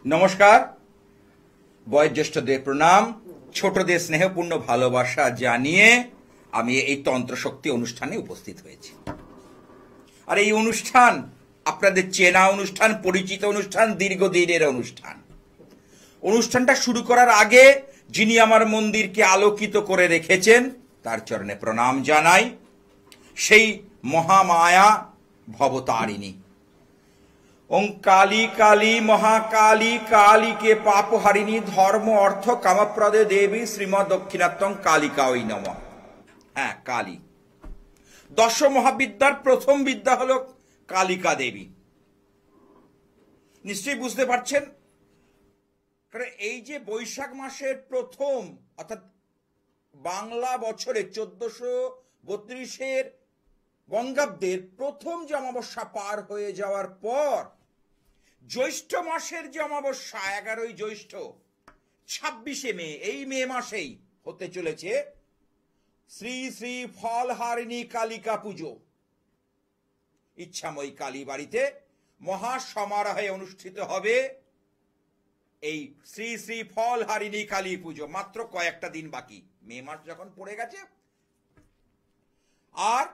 নমস্কার, বয়োজ্যেষ্ঠদের প্রণাম, ছোটদের স্নেহপূর্ণ ভালোবাসা জানিয়ে আমি এই তন্ত্রশক্তি অনুষ্ঠানে উপস্থিত হয়েছি। আর এই অনুষ্ঠান আপনাদের চেনা অনুষ্ঠান, পরিচিত অনুষ্ঠান, দীর্ঘদিনের অনুষ্ঠান। অনুষ্ঠানটা শুরু করার আগে যিনি আমার মন্দিরকে আলোকিত করে রেখেছেন তার চরণে প্রণাম জানাই। সেই মহামায়া ভবতারিণী ওং কালী কালী মহাকালী কালীকে পাপহারিণী ধর্ম অর্থ কামপ্রদে দেবী শ্রীমৎ দক্ষিণাত্তং কালিকাই নমঃ। হ্যাঁ, কালী। দশ মহাবিদ্যার প্রথম বিদ্যা হল কালিকা দেবী। নিশ্চয়ই বুঝতে পারছেন, কারণ এই যে বৈশাখ মাসের প্রথম, অর্থাৎ বাংলা বছরে 1432 বঙ্গাব্দের প্রথম যে অমাবস্যা পার হয়ে যাওয়ার পর জ্যৈষ্ঠ মাসের যে অমাবস্যা 11ই জ্যৈষ্ঠ 26শে মে, এই মে মাসেই হতে চলেছে শ্রী শ্রী ফলহারিণী কালিকা পুজো। ইচ্ছাময়ী কালী বাড়িতে মহাসমারোহে অনুষ্ঠিত হবে এই শ্রী শ্রী ফলহারিণী কালী পুজো। মাত্র কয়েকটা দিন বাকি, মে মাস যখন পড়ে গেছে। আর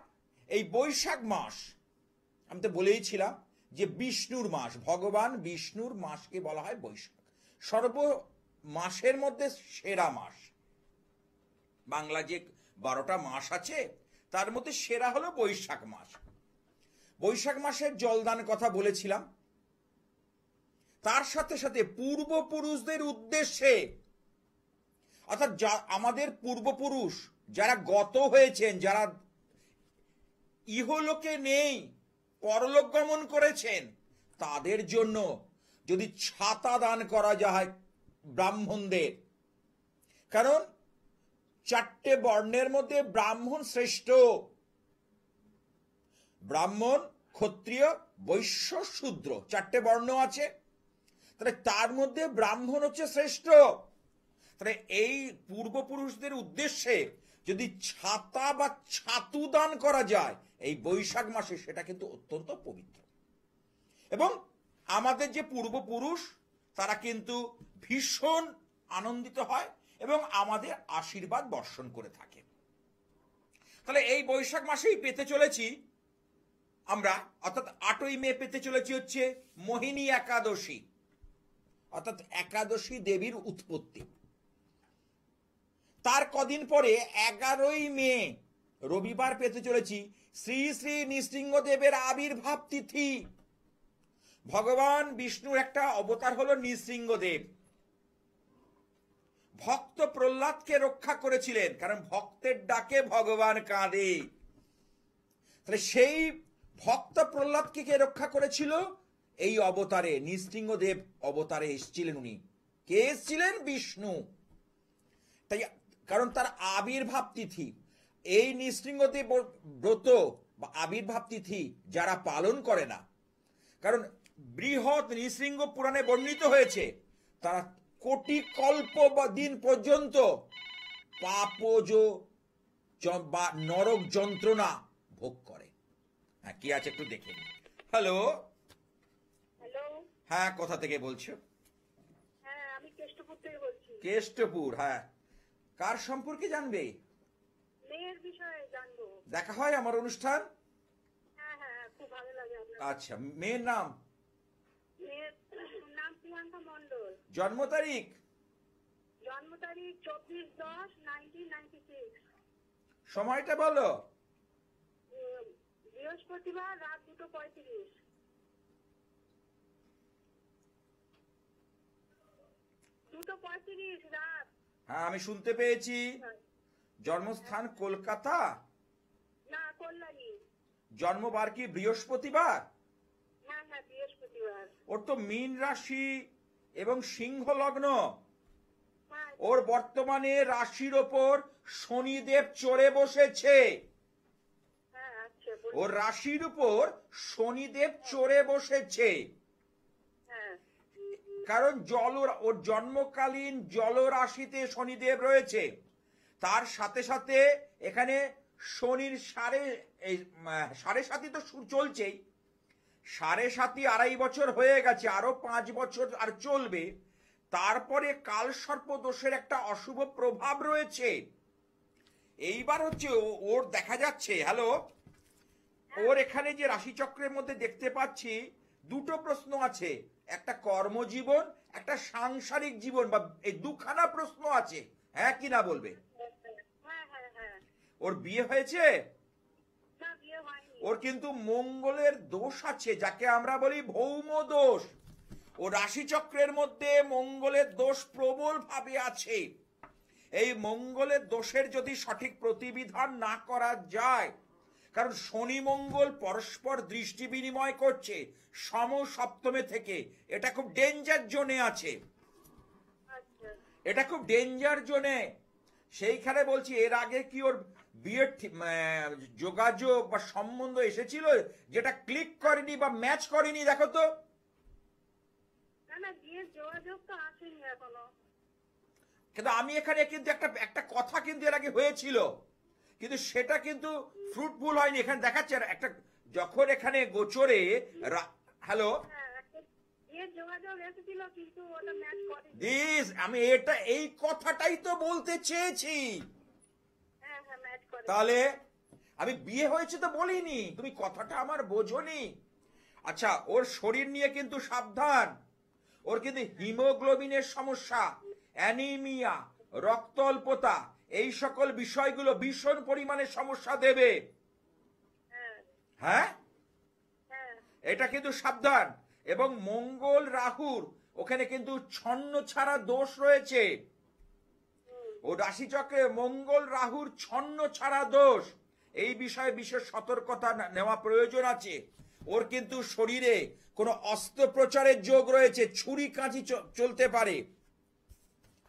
এই বৈশাখ মাস আমি তো বলেইছিলাম যে বিষ্ণুর মাস, ভগবান বিষ্ণুর মাসকে বলা হয় বৈশাখ। সর্ব মাসের মধ্যে সেরা মাস। বাংলা যে 12টা মাস আছে তার মধ্যে সেরা হলো বৈশাখ মাস। বৈশাখ মাসের জলদান কথা বলেছিলাম। তার সাথে সাথে পূর্বপুরুষদের উদ্দেশ্যে, অর্থাৎ আমাদের পূর্বপুরুষ যারা গত হয়েছেন, যারা ইহলোকে নেই, পরলোক গমন করেছেন, তাদের জন্য যদি ছাতা দান করা যায় ব্রাহ্মণদের, কারণ 4টে বর্ণের মধ্যে ব্রাহ্মণ শ্রেষ্ঠ। ব্রাহ্মণ, ক্ষত্রিয়, বৈশ্য, শূদ্র 4টে বর্ণ আছে। তাহলে তার মধ্যে ব্রাহ্মণ হচ্ছে শ্রেষ্ঠ। তাহলে এই পূর্বপুরুষদের উদ্দেশ্যে যদি ছাতা বা ছাতু দান করা যায় এই বৈশাখ মাসে, সেটা কিন্তু অত্যন্ত পবিত্র। এবং আমাদের যে পূর্বপুরুষ তারা কিন্তু ভীষণ আনন্দিত হয় এবং আমাদের আশীর্বাদ বর্ষণ করে থাকে। তাহলে এই বৈশাখ মাসেই পেতে চলেছি আমরা, অর্থাৎ 8ই মে পেতে চলেছি হচ্ছে মোহিনী একাদশী, অর্থাৎ একাদশী দেবীর উৎপত্তি। তার কদিন পরে 11ই মে রবিবার পেতে চলেছি শ্রী শ্রী নৃসিংহদেবের আবির্ভাব তিথি। ভগবান বিষ্ণুর একটা অবতার হলো নৃসিংহদেব। ভক্ত প্রহ্লাদকে রক্ষা করেছিলেন, কারণ ভক্তের ডাকে ভগবান কাঁদে। তাহলে সেই ভক্ত প্রহ্লাদকে কে রক্ষা করেছিল? এই অবতারে, নৃসিংহদেব অবতারে এসেছিলেন উনি। কে এসেছিলেন? বিষ্ণু। তাই কারণ তার আবির্ভাব তিথি, এই নৃসিংহদেব ব্রত বা আবির্ভাব তিথি যারা পালন করে না, কারণ বৃহৎ নৃসিংহ পুরাণে বর্ণিত হয়েছে, তারা কোটি কল্প বা দিন পর্যন্ত পাপজ বা নরক যন্ত্রণা ভোগ করে। হ্যাঁ, কি আছে একটু দেখে নিন। হ্যালো। হ্যাঁ, কোথা থেকে বলছো? হ্যাঁ, আমি কেষ্টপুর থেকে বলছি। কেষ্টপুর, হ্যাঁ। কার সম্পর্কে জানবে? মেয়ের বিষয়ে জানবো। দেখা হয় আমার অনুষ্ঠান? হ্যাঁ হ্যাঁ, খুব ভালো লাগে আপনার। আচ্ছা, মেয়ের নাম? মেয়ের নাম প্রিয়াঙ্কা মণ্ডল। জন্ম তারিখ? জন্ম তারিখ 24/10/1996। সময়টা বলো। বৃহস্পতিবার রাত 2:35। 2:35 রাত। হ্যাঁ, আমি শুনতে পেয়েছি। জন্মস্থান কলকাতা? না, কল্যাণী। জন্মবার কি বৃহস্পতিবার? হ্যাঁ হ্যাঁ, বৃহস্পতিবার। ওর তো মীন রাশি এবং সিংহ লগ্ন। হ্যাঁ। ওর বর্তমানে রাশির ওপর শনিদেব চড়ে বসেছে। হ্যাঁ, আচ্ছা। ওর রাশির উপর শনিদেব চড়ে বসেছে। হ্যাঁ। কারণ ওর জন্মকালীন জল রাশিতে শনিদেব রয়েছে। তার সাথে সাথে এখানে শনির সাড়ে সাথী তো চলছেই, 7.5 আড়াই বছর হয়ে গেছে, আরো 5 বছর আর চলবে। তারপরে কালসর্প দোষের একটা অশুভ প্রভাব রয়েছে। এইবার হচ্ছে ওর দেখা যাচ্ছে, হ্যালো, ওর এখানে যে রাশিচক্রের মধ্যে দেখতে পাচ্ছি দুটো প্রশ্ন আছে, একটা কর্মজীবন, একটা সাংসারিক জীবন, বা এই দুখানা প্রশ্ন আছে। হ্যাঁ কি না বলবে? হ্যাঁ হ্যাঁ হ্যাঁ। ওর বিয়ে হয়েছে? না, বিয়ে হয়নি। ওর কিন্তু মঙ্গলের দোষ আছে, যাকে আমরা বলি ভৌম দোষ। ও রাশিচক্রের মধ্যে মঙ্গলের দোষ প্রবল ভাবে আছে। এই মঙ্গলের দোষের যদি সঠিক প্রতিবিধান না করা যায়, কারণ শনি মঙ্গল পরস্পর দৃষ্টি বিনিময় করছে সম সপ্তমে থেকে, এটা খুব ডেঞ্জার জোনে আছে, আচ্ছা। এটা খুব ডেঞ্জার জোনে। সেইখানে বলছি, এর আগে কি ওর বিয়ের যোগাযোগ বা সম্বন্ধ এসেছিল যেটা ক্লিক করেনি বা ম্যাচ করেনি? দেখো তো। না না, বিয়ের যোগাযোগ তো আসেনি এখনো। কিন্তু আমি এখানে কিন্তু একটা একটা কথা কিন্তু এর আগে হয়েছিল, কিন্তু সেটা কিন্তু ফ্রুটফুল হয়নি। এখানে দেখাচ্ছে একটা, যখন এখানে গোচরে হ্যালো, হ্যাঁ, একটা বিয়ের যোগাযোগ এসেছিল কিন্তু ওটা ম্যাচ করেনি। দিস আমি এই কথাটাই তো বলতে চেয়েছি। হ্যাঁ হ্যাঁ, ম্যাচ করেনি। তাহলে আমি বিয়ে হয়েছে তো বলিনি, তুমি কথাটা আমার বোঝোনি। আচ্ছা, ওর শরীর নিয়ে কিন্তু সাবধান। ওর কিন্তু হিমোগ্লোবিনের সমস্যা, অ্যানিমিয়া, রক্ত অল্পতা, এই সকল বিষয়গুলো ভীষণ পরিমাণে সমস্যা দেবে। হ্যাঁ হ্যাঁ, হ্যাঁ। এটা কিন্তু সাবধান। এবং মঙ্গল রাহুর ওখানে কিন্তু ছন্ন ছাড়া দোষ রয়েছে। ও রাশিচক্রে মঙ্গল রাহুর ছন্ন ছাড়া দোষ, এই বিষয়ে বিশেষ সতর্কতা নেওয়া প্রয়োজন আছে। ওর কিন্তু শরীরে কোনো অস্ত্রোপচারের যোগ রয়েছে, ছুরি কাঁচি চলতে পারে।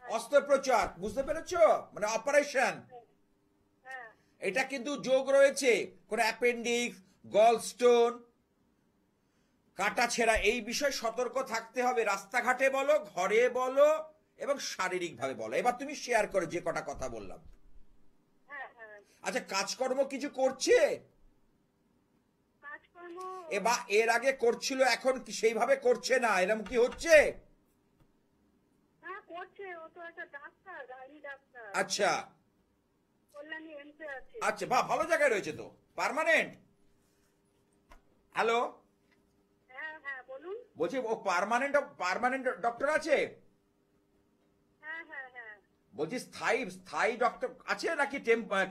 অস্ত্রোপচার, বুঝতে পেরেছো? মানে অপারেশন, হ্যাঁ এটা কিন্তু যোগ রয়েছে। কোন অ্যাপেন্ডিক্স, গলস্টোন, কাটা ছেঁড়া, এই বিষয়ে সতর্ক থাকতে হবে। রাস্তাঘাটে বলো, ঘরে বলো, এবং শারীরিকভাবে বলো। এবার তুমি শেয়ার করো যে কটা কথা বললাম। হ্যাঁ হ্যাঁ। আচ্ছা, কাজকর্ম কিছু করছে? কাজকর্ম বা এর আগে করছিল, এখন কি সেইভাবে করছে না, এরকম কি হচ্ছে? হ্যাঁ করছে। ও তো একটা ডাক্তার, গাইনি ডাক্তার। আচ্ছা কল্যাণী এমসে আছে। আচ্ছা, বাহ, ভালো জায়গায় রয়েছে তো, পার্মানেন্ট। হ্যালো, হ্যাঁ হ্যাঁ, বলুন। বলছি ও পার্মানেন্ট ডক্টর আছে? হ্যাঁ হ্যাঁ হ্যাঁ। বলছি স্থায়ী স্থায়ী ডক্টর আছে নাকি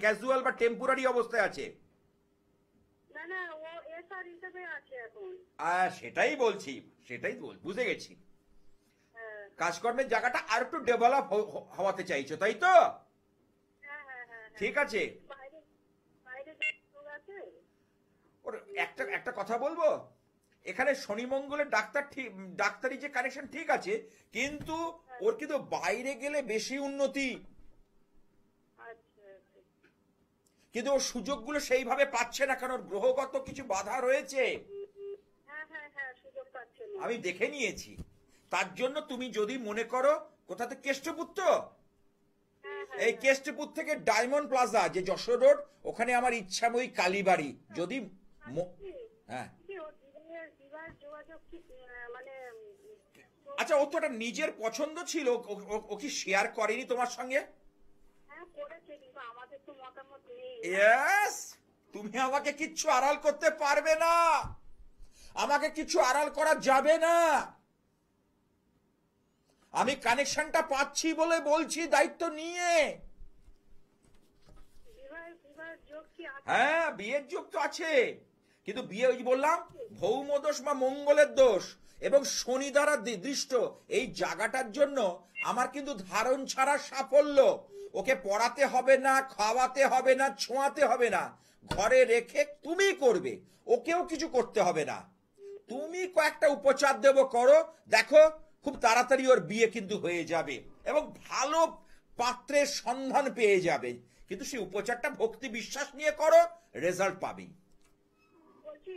ক্যাজুয়াল বা টেম্পোরারি অবস্থায় আছে? না না, ও এসআর হিসেবে আছে এখন। সেটাই বুঝে গেছি। হ্যাঁ কাজকর্মের জায়গাটা আর একটু ডেভেলপ হওয়াতে চাইছো, তাই তো? হ্যাঁ হ্যাঁ হ্যাঁ। ঠিক আছে। বাইরে বাইরে যে লোক আছে। ওর একটা কথা বলবো, এখানে শনি মঙ্গলের ডাক্তারি যে কানেকশন ঠিক আছে, কিন্তু ওর কিন্তু বাইরে গেলে বেশি উন্নতি, আচ্ছা আচ্ছা। কিন্তু ওর সুযোগগুলো সেইভাবে পাচ্ছে না, কারণ ওর গ্রহগত কিছু বাধা রয়েছে। হ্যাঁ হ্যাঁ হ্যাঁ, সুযোগ পাচ্ছে না। আমি দেখে নিয়েছি। তার জন্য তুমি যদি মনে করো, কোথাতে, কেষ্টপুর তো, হ্যাঁ হ্যাঁ এই কেষ্টপুর থেকে ডায়মন্ড প্লাজা যে যশোর রোড, ওখানে আমার ইচ্ছাময়ী কালীবাড়ি, যদি হ্যাঁ। কি ওর বিবাহের যোগাযোগ কি মানে আচ্ছা, ও তো একটা নিজের পছন্দ ছিল, ও কি শেয়ার করেনি তোমার সঙ্গে? হ্যাঁ করেছে, কিন্তু আমাদের তো মতামত নেই। ইয়েস, তুমি আমাকে কিচ্ছু আড়াল করতে পারবে না, আমাকে কিছু আড়াল করা যাবে না। আমি কানেকশনটা পাচ্ছি বলে বলছি, দায়িত্ব নিয়ে। বিবাহের যোগ কি আছে? হ্যাঁ, বিয়ের যোগ তো আছে, কিন্তু বিয়ে, ওই যে বললাম, ভৌম দোষ বা মঙ্গলের দোষ এবং শনি দ্বারা দৃষ্ট এই জায়গাটার জন্য আমার কিন্তু ধারণ ছাড়া সাফল্য। ওকে পড়াতে হবে না, খাওয়াতে হবে না, ছোঁয়াতে হবে না, ঘরে রেখে তুমি করবে, ওকেও কিছু করতে হবে না। তুমি কয়েকটা উপচার দেব, করো, দেখো খুব তাড়াতাড়ি ওর বিয়ে কিন্তু হয়ে যাবে এবং ভালো পাত্রের সন্ধান পেয়ে যাবে। কিন্তু সেই উপচারটা ভক্তি বিশ্বাস নিয়ে করো, রেজাল্ট পাবেই। বলছি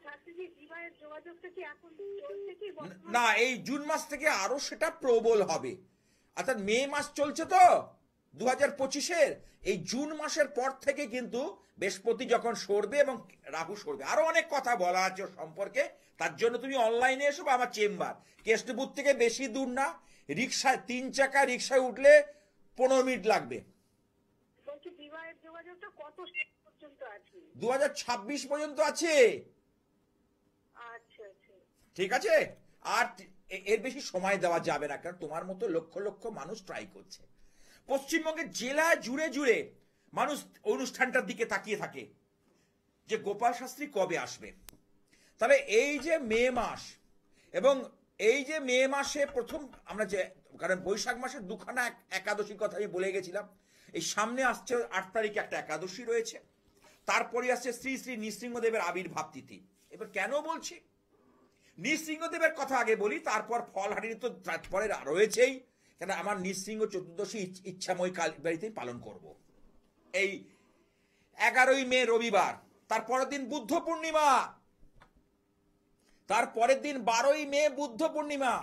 শাস্ত্রীজি, বিবাহের যোগাযোগটা কি এখন চলছে কি না, এই জুন মাস থেকে আরো সেটা প্রবল হবে। অর্থাৎ মে মাস চলছে তো, 2025-এর এই জুন মাসের পর থেকে কিন্তু বৃহস্পতি যখন সরবে এবং রাহু সরবে, আরো অনেক কথা বলা আছে ওর সম্পর্কে। তার জন্য তুমি অনলাইনে এসো বা আমার চেম্বার, কেষ্টপুর থেকে বেশি দূর না, রিক্সায় 3 চাকা রিক্সায় উঠলে 15 মিনিট লাগবে। বলছি বিবাহের যোগাযোগটা কত পর্যন্ত আছে? 2026 পর্যন্ত আছে। আচ্ছা আচ্ছা। ঠিক আছে, আর এর বেশি সময় দেওয়া যাবে না, কারণ তোমার মতো লক্ষ লক্ষ মানুষ ট্রাই করছে। পশ্চিমবঙ্গের জেলা জুড়ে জুড়ে মানুষ অনুষ্ঠানটার দিকে তাকিয়ে থাকে যে গোপাল শাস্ত্রী কবে আসবে। তাহলে এই যে মে মাস, এবং এই যে মে মাসে প্রথম আমরা যে, কারণ বৈশাখ মাসের দুখানা একাদশীর কথা আমি বলে গেছিলাম, এই সামনে আসছে 8 তারিখে একটা একাদশী রয়েছে, তারপরে আসছে শ্রী শ্রী নৃসিংহদেবের আবির্ভাব তিথি। এবার কেন বলছি নৃসিংহদেবের কথা আগে বলি, তারপর ফলহারিণী তো তারপরে রয়েছেই, কেন আমার নৃসিংহ চতুর্দশী ইচ্ছাময় কালীবাড়িতেই পালন করব এই 11ই মে রবিবার, তারপরের দিন বুদ্ধ পূর্ণিমা, তারপরের দিন 12ই মে বুদ্ধ পূর্ণিমা।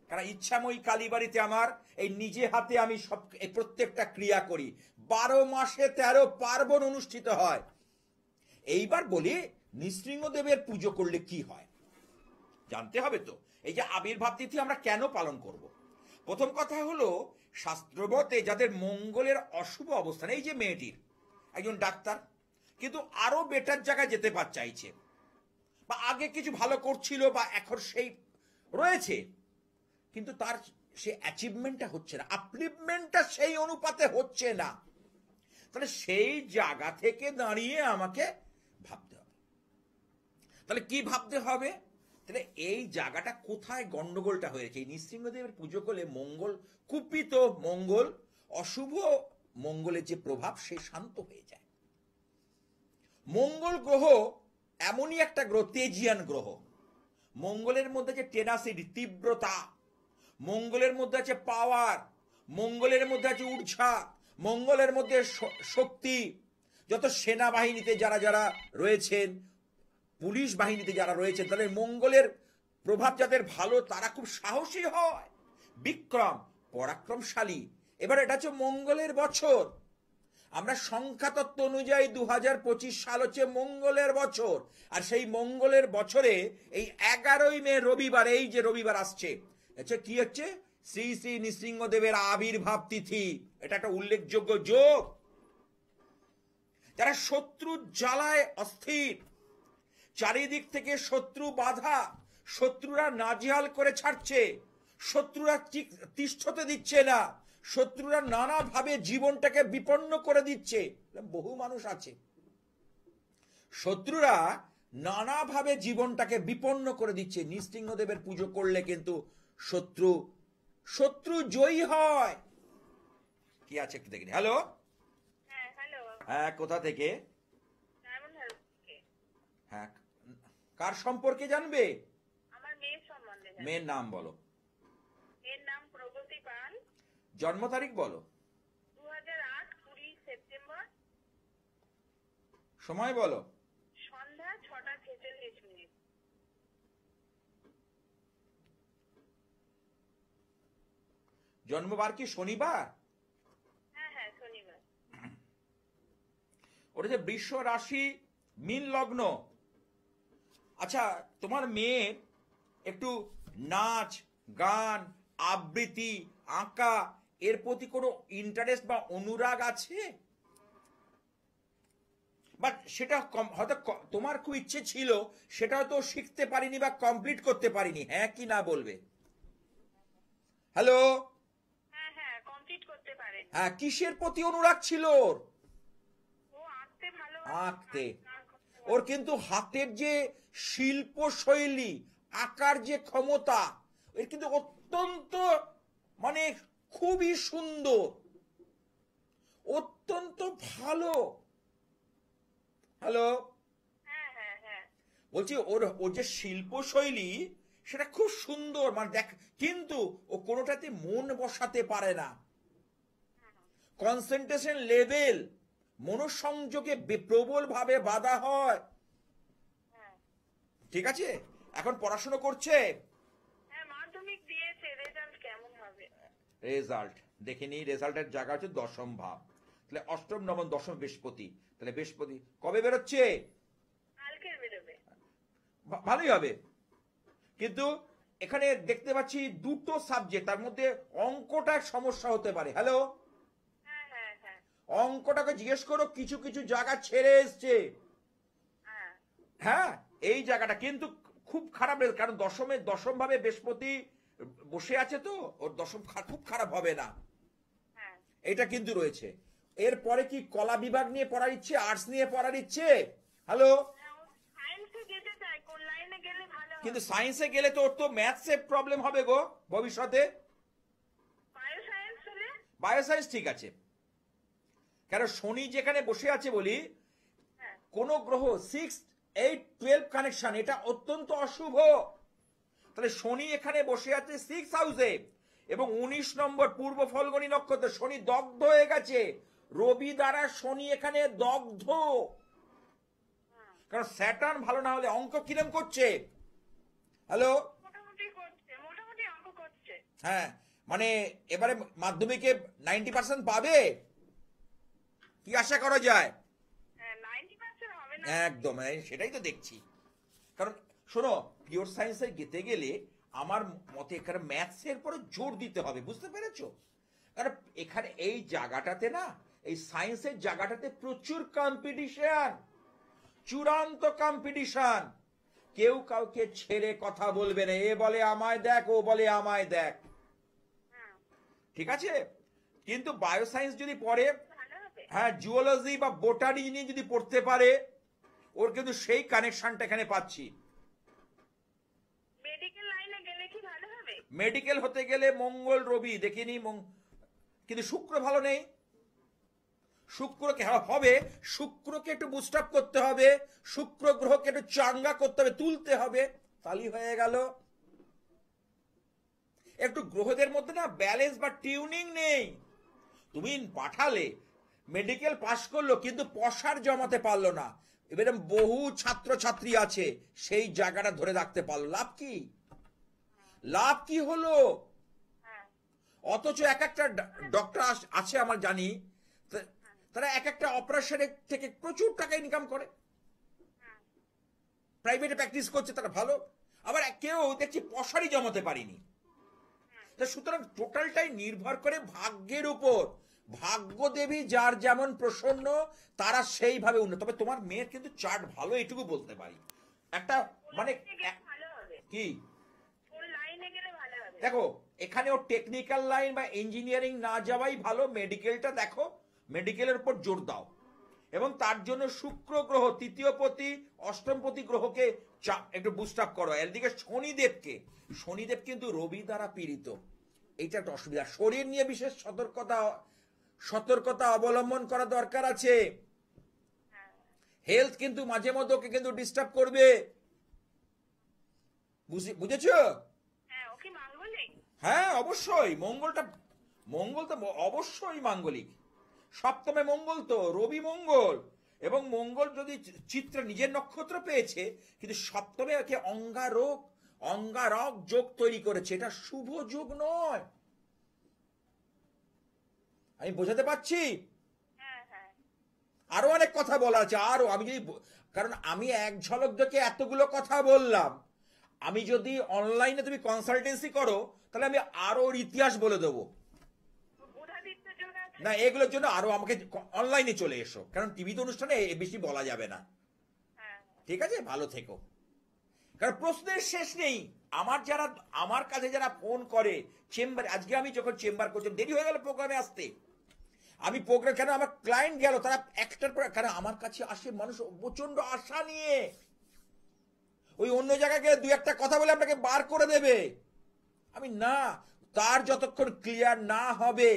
কারণ ইচ্ছাময়ী কালীবাড়িতে আমার এই নিজে হাতে আমি সব এই প্রত্যেকটা ক্রিয়া করি, 12 মাসে 13 পার্বণ অনুষ্ঠিত হয়। এইবার বলি নৃসিংহদেবের পুজো করলে কি হয় জানতে হবে তো। এই যে আবির্ভাব তিথি আমরা কেন পালন করব, প্রথম কথা হলো শাস্ত্রমতে যাদের মঙ্গলের অশুভ অবস্থান, এই যে মেয়েটির একজন ডাক্তার কিন্তু আরো বেটার জায়গায় যেতে চাইছে, বা আগে কিছু ভালো করছিল বা এখন সেই রয়েছে, কিন্তু তার সে অ্যাচিভমেন্টটা হচ্ছে না, আপলিভমেন্টটা সেই অনুপাতে হচ্ছে না। তাহলে সেই জায়গা থেকে দাঁড়িয়ে আমাকে ভাবতে হবে। তাহলে কি ভাবতে হবে, তাহলে এই জায়গাটা কোথায় গন্ডগোলটা হয়েছে। এই নৃসিংহদেবের পুজো করলে মঙ্গল, কুপিত মঙ্গল, অশুভ মঙ্গলের যে প্রভাব সে শান্ত হয়ে যায়। মঙ্গল গ্রহ এমনই একটা গ্রহ, তেজিয়ান গ্রহ। মঙ্গলের মধ্যে যে টেনাসিটি, তীব্রতা, মঙ্গলের মধ্যে আছে পাওয়ার, মঙ্গলের মধ্যে আছে ঊর্জা, মঙ্গলের মধ্যে শক্তি। যত সেনাবাহিনীতে যারা যারা রয়েছেন, পুলিশ বাহিনীতে যারা রয়েছেন, তাদের মঙ্গলের প্রভাব যাদের ভালো, তারা খুব সাহসী হয়, বিক্রম, পরাক্রমশালী। এবার এটা হচ্ছে মঙ্গলের বছর। আমরা সংখ্যাতত্ত্ব অনুযায়ী 2025 সাল হচ্ছে মঙ্গলের বছর, আর সেই মঙ্গলের বছরে এই 11ই মে রবিবার, এই যে রবিবার আসছে, আচ্ছা কি হচ্ছে, শ্রী শ্রী নৃসিংহদেবের আবির্ভাব তিথি। এটা একটা উল্লেখযোগ্য যোগ। যারা শত্রু জ্বালায় অস্থির, চারিদিক থেকে শত্রু বাধা, শত্রুরা নাজেহাল করে ছাড়ছে, শত্রুরা তিষ্ঠতে দিচ্ছে না, শত্রুরা নানাভাবে জীবনটাকে বিপন্ন করে দিচ্ছে, বহু মানুষ আছে, শত্রুরা নানাভাবে জীবনটাকে বিপন্ন করে দিচ্ছে। নৃসিংহদেবের পুজো করলে কিন্তু শত্রু জয়ী হয়। কি আছে একটু দেখিনি। হ্যালো, হ্যাঁ হ্যালো। হ্যাঁ কোথা থেকে? হ্যাঁ, কার সম্পর্কে জানবে? আমার মেয়ের সম্বন্ধে। মেয়ের নাম বলো। এর নাম প্রগতি পাল। জন্ম তারিখ বলো। 2008 20 সেপ্টেম্বর। সময় বলো। সন্ধ্যা 6:46। জন্মবার কি শনিবার? হ্যাঁ হ্যাঁ শনিবার। ওটা যে বৃষ রাশি, মীন লগ্ন। আচ্ছা, তোমার মেয়ের একটু নাচ, গান, আবৃত্তি, আঁকা, এর প্রতি কোনো ইন্টারেস্ট বা অনুরাগ আছে? বাট সেটা হয়তো তোমার খুব ইচ্ছে ছিল, সেটা হয়তো শিখতে পারিনি বা কমপ্লিট করতে পারিনি, হ্যাঁ কি না বলবে? হ্যালো, হ্যাঁ হ্যাঁ কমপ্লিট করতে পারেন। হ্যাঁ, কিসের প্রতি অনুরাগ ছিল ওর? ও আঁকতে ভালো। আঁকতে। ওর কিন্তু হাতের যে শিল্প শৈলী, আঁকার যে ক্ষমতা, এর কিন্তু অত্যন্ত, মানে খুবই সুন্দর, অত্যন্ত ভালো। হ্যালো, হ্যাঁ হ্যাঁ হ্যাঁ বলছি ওর যে শিল্প শৈলী সেটা খুব সুন্দর, মানে দেখ, কিন্তু ও কোনোটাতে মন বসাতে পারে না, কনসেন্ট্রেশন লেভেল, মনোসংযোগে প্রবল ভাবে বাধা হয়। হ্যাঁ। ঠিক আছে, এখন পড়াশোনা করছে। হ্যাঁ মাধ্যমিক দিয়েছে, রেজাল্ট কেমন হবে? রেজাল্ট দেখে নিই, রেজাল্টের জায়গা হচ্ছে দশম ভাব, তাহলে অষ্টম নবম দশম বৃহস্পতি, তাহলে বৃহস্পতি কবে বেরোচ্ছে? কালকে বেরোবে। ভালোই হবে, কিন্তু এখানে দেখতে পাচ্ছি দুটো সাবজেক্ট, তার মধ্যে অঙ্কটা সমস্যা হতে পারে। হ্যালো, হ্যাঁ হ্যাঁ হ্যাঁ অঙ্কটাকে জিজ্ঞেস করো, কিছু কিছু জায়গা ছেড়ে এসছে। হ্যাঁ হ্যাঁ, এই জায়গাটা কিন্তু খুব খারাপ রেজাল্ট, কারণ দশম ভাবে বৃহস্পতি বসে আছে, তো ওর দশম খুব খারাপ হবে না, হ্যাঁ। এটা কিন্তু রয়েছে। এরপরে কি কলা বিভাগ নিয়ে পড়ার ইচ্ছে, আর্টস নিয়ে পড়ার ইচ্ছে? হ্যালো, সায়েন্সে যেতে চাই, কোন লাইনে গেলে ভালো হবে? কিন্তু সায়েন্সে গেলে তো ওর তো ম্যাথসে প্রবলেম হবে গো ভবিষ্যতে। বায়ো সায়েন্স হলে? বায়োসায়েন্স ঠিক আছে, কারণ শনি যেখানে বসে আছে বলি, হ্যাঁ কোন গ্রহ 6, 8, 12 কানেকশন, এটা অত্যন্ত অশুভ। তাহলে শনি এখানে বসে আছে 6 হাউসে, এবং 19 নম্বর পূর্ব ফলগণী নক্ষত্র, শনি দগ্ধ হয়ে গেছে, রবি দ্বারা শনি এখানে দগ্ধ। কারণ স্যাটার্ন ভালো না হলে অঙ্ক কিরম করছে? হ্যালো, মোটামুটি করছে, মোটামুটি অঙ্ক করছে। হ্যাঁ, মানে এবারে মাধ্যমিকে 90% পাবে, কি আশা করা যায়? হ্যাঁ 90% হবে না? একদম, সেটাই তো দেখছি। কারণ শোনো, পিওর সায়েন্সে যেতে গেলে আমার মতে এখানে ম্যাথসের পরে জোর দিতে হবে, বুঝতে পেরেছো? কারণ এখানে এই জায়গাটাতে না, এই সায়েন্সের জায়গাটাতে প্রচুর কম্পিটিশন, চূড়ান্ত কম্পিটিশন, কেউ কাউকে ছেড়ে কথা বলবে না, এ বলে আমায় দেখ, ও বলে আমায় দেখ, হ্যাঁ ঠিক আছে? কিন্তু বায়োসায়েন্স যদি পড়ে, ভালো হবে। হ্যাঁ, জুওলজি বা বোটানি নিয়ে যদি পড়তে পারে, ওর কিন্তু সেই কানেকশনটা এখানে পাচ্ছি। মেডিকেল লাইনে গেলে কি ভালো হবে? মেডিকেল হতে গেলে মঙ্গল রবি দেখিনি, কিন্তু শুক্র ভালো নেই। শুক্রকে হবে, শুক্রকে একটু বুস্ট আপ করতে হবে, শুক্র গ্রহকে একটু চাঙ্গা করতে হবে, তুলতে হবে, তালি হয়ে গেল। একটু গ্রহদের মধ্যে না ব্যালেন্স বা টিউনিং নেই। তুমি পাঠালে, মেডিকেল পাশ করলো, কিন্তু পশার জমাতে পারলো না, এবারে বহু ছাত্র ছাত্রী আছে সেই জায়গাটা ধরে রাখতে পারলো, লাভ কি? লাভ কি হলো? হ্যাঁ অথচ এক একটা ডক্টর আছে আমার জানি, তারা এক একটা অপারেশনের থেকে প্রচুর টাকা ইনকাম করে, প্রাইভেটে প্র্যাকটিস করছে, তারা ভালো। আবার কেউ দেখছি পশারি জমাতে পারিনি। তা সুতরাং টোটালটাই নির্ভর করে ভাগ্যের উপর, ভাগ্য দেবী যার যেমন প্রসন্ন তারা সেইভাবে উন্নত। তবে তোমার মেয়ের কিন্তু চার্ট ভালো, এটুকু বলতে পারি। একটা মানে ভালো হবে। কি, কোন লাইনে গেলে ভালো হবে? দেখো এখানে ও টেকনিক্যাল লাইন বা ইঞ্জিনিয়ারিং না যাওয়াই ভালো, মেডিকেলটা দেখো, মেডিকেলের উপর জোর দাও, এবং তার জন্য শুক্র গ্রহ তৃতীয়পতি অষ্টমপতি গ্রহকে একটু বুস্ট আপ করো। এদিকে শনিদেব কিন্তু রবি দ্বারা পীড়িত, এইটা একটা অসুবিধা। শরীর নিয়ে বিশেষ সতর্কতা অবলম্বন করা দরকার আছে। হেলথ কিন্তু মাঝে মধ্যে ওকে কিন্তু ডিস্টার্ব করবে, বুঝেছো? হ্যাঁ ও কি মাঙ্গলিক? হ্যাঁ অবশ্যই, মঙ্গল তো অবশ্যই মাঙ্গলিক। সপ্তমে মঙ্গল, তো রবি মঙ্গল, এবং মঙ্গল যদি চিত্র নিজের নক্ষত্র পেয়েছে, কিন্তু সপ্তমে একে অঙ্গারক যোগ তৈরি করেছে, এটা শুভ যোগ নয়। আমি বোঝাতে পারছি? হ্যাঁ হ্যাঁ আরো অনেক কথা বলা আছে, আরো আমি যদি, কারণ আমি এক ঝলক দেখে এতগুলো কথা বললাম, আমি যদি অনলাইনে তুমি কনসালটেন্সি করো, তাহলে আমি আরো ওর ইতিহাস বলে দেবো। বুধাদিত্যের জন্য আছে? না, এগুলোর জন্য আরো আমাকে অনলাইনে চলে এসো, কারণ টিভিতে অনুষ্ঠানে বেশি বলা যাবে না, হ্যাঁ ঠিক আছে? ভালো থেকো, কারণ প্রশ্নের শেষ নেই। আমার কাছে যারা ফোন করে চেম্বারে, আজকে আমি যখন চেম্বার করছিলাম, দেরি হয়ে গেল প্রোগ্রামে আসতে, আমি প্রোগ্রাম, কেন আমার ক্লায়েন্ট গেল, তারা একটার পর, কারণ আমার কাছে আসে মানুষ প্রচন্ড আশা নিয়ে, ওই অন্য জায়গায় গেলে 2-1 কথা বলে আপনাকে বার করে দেবে। আমি না, তার যতক্ষণ ক্লিয়ার না হবে,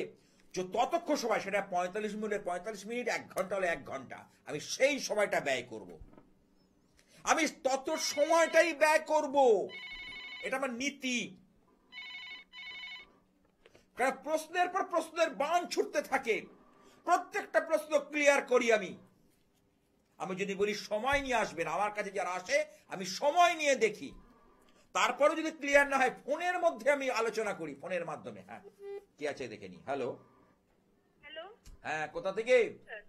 ততক্ষণ সময়, সেটা 45 মিনিট 1 ঘন্টা হলে 1 ঘন্টা, আমি সেই সময়টা ব্যয় করব, আমি তত সময়টাই ব্যয় করব, এটা আমার নীতি। কারণ প্রশ্নের পর প্রশ্নের বাণ ছুটতে থাকে, প্রত্যেকটা প্রশ্ন ক্লিয়ার করি আমি যদি বলি সময় নিয়ে আসবেন, আমার কাছে যারা আসে আমি সময় নিয়ে দেখি, তারপরে যদি ক্লিয়ার না হয় ফোনের মধ্যে আমি আলোচনা করি, ফোনের মাধ্যমে। হ্যাঁ, কি আছে দেখে নি। হ্যালো, হ্যালো হ্যাঁ, কোথা থেকে? স্যার,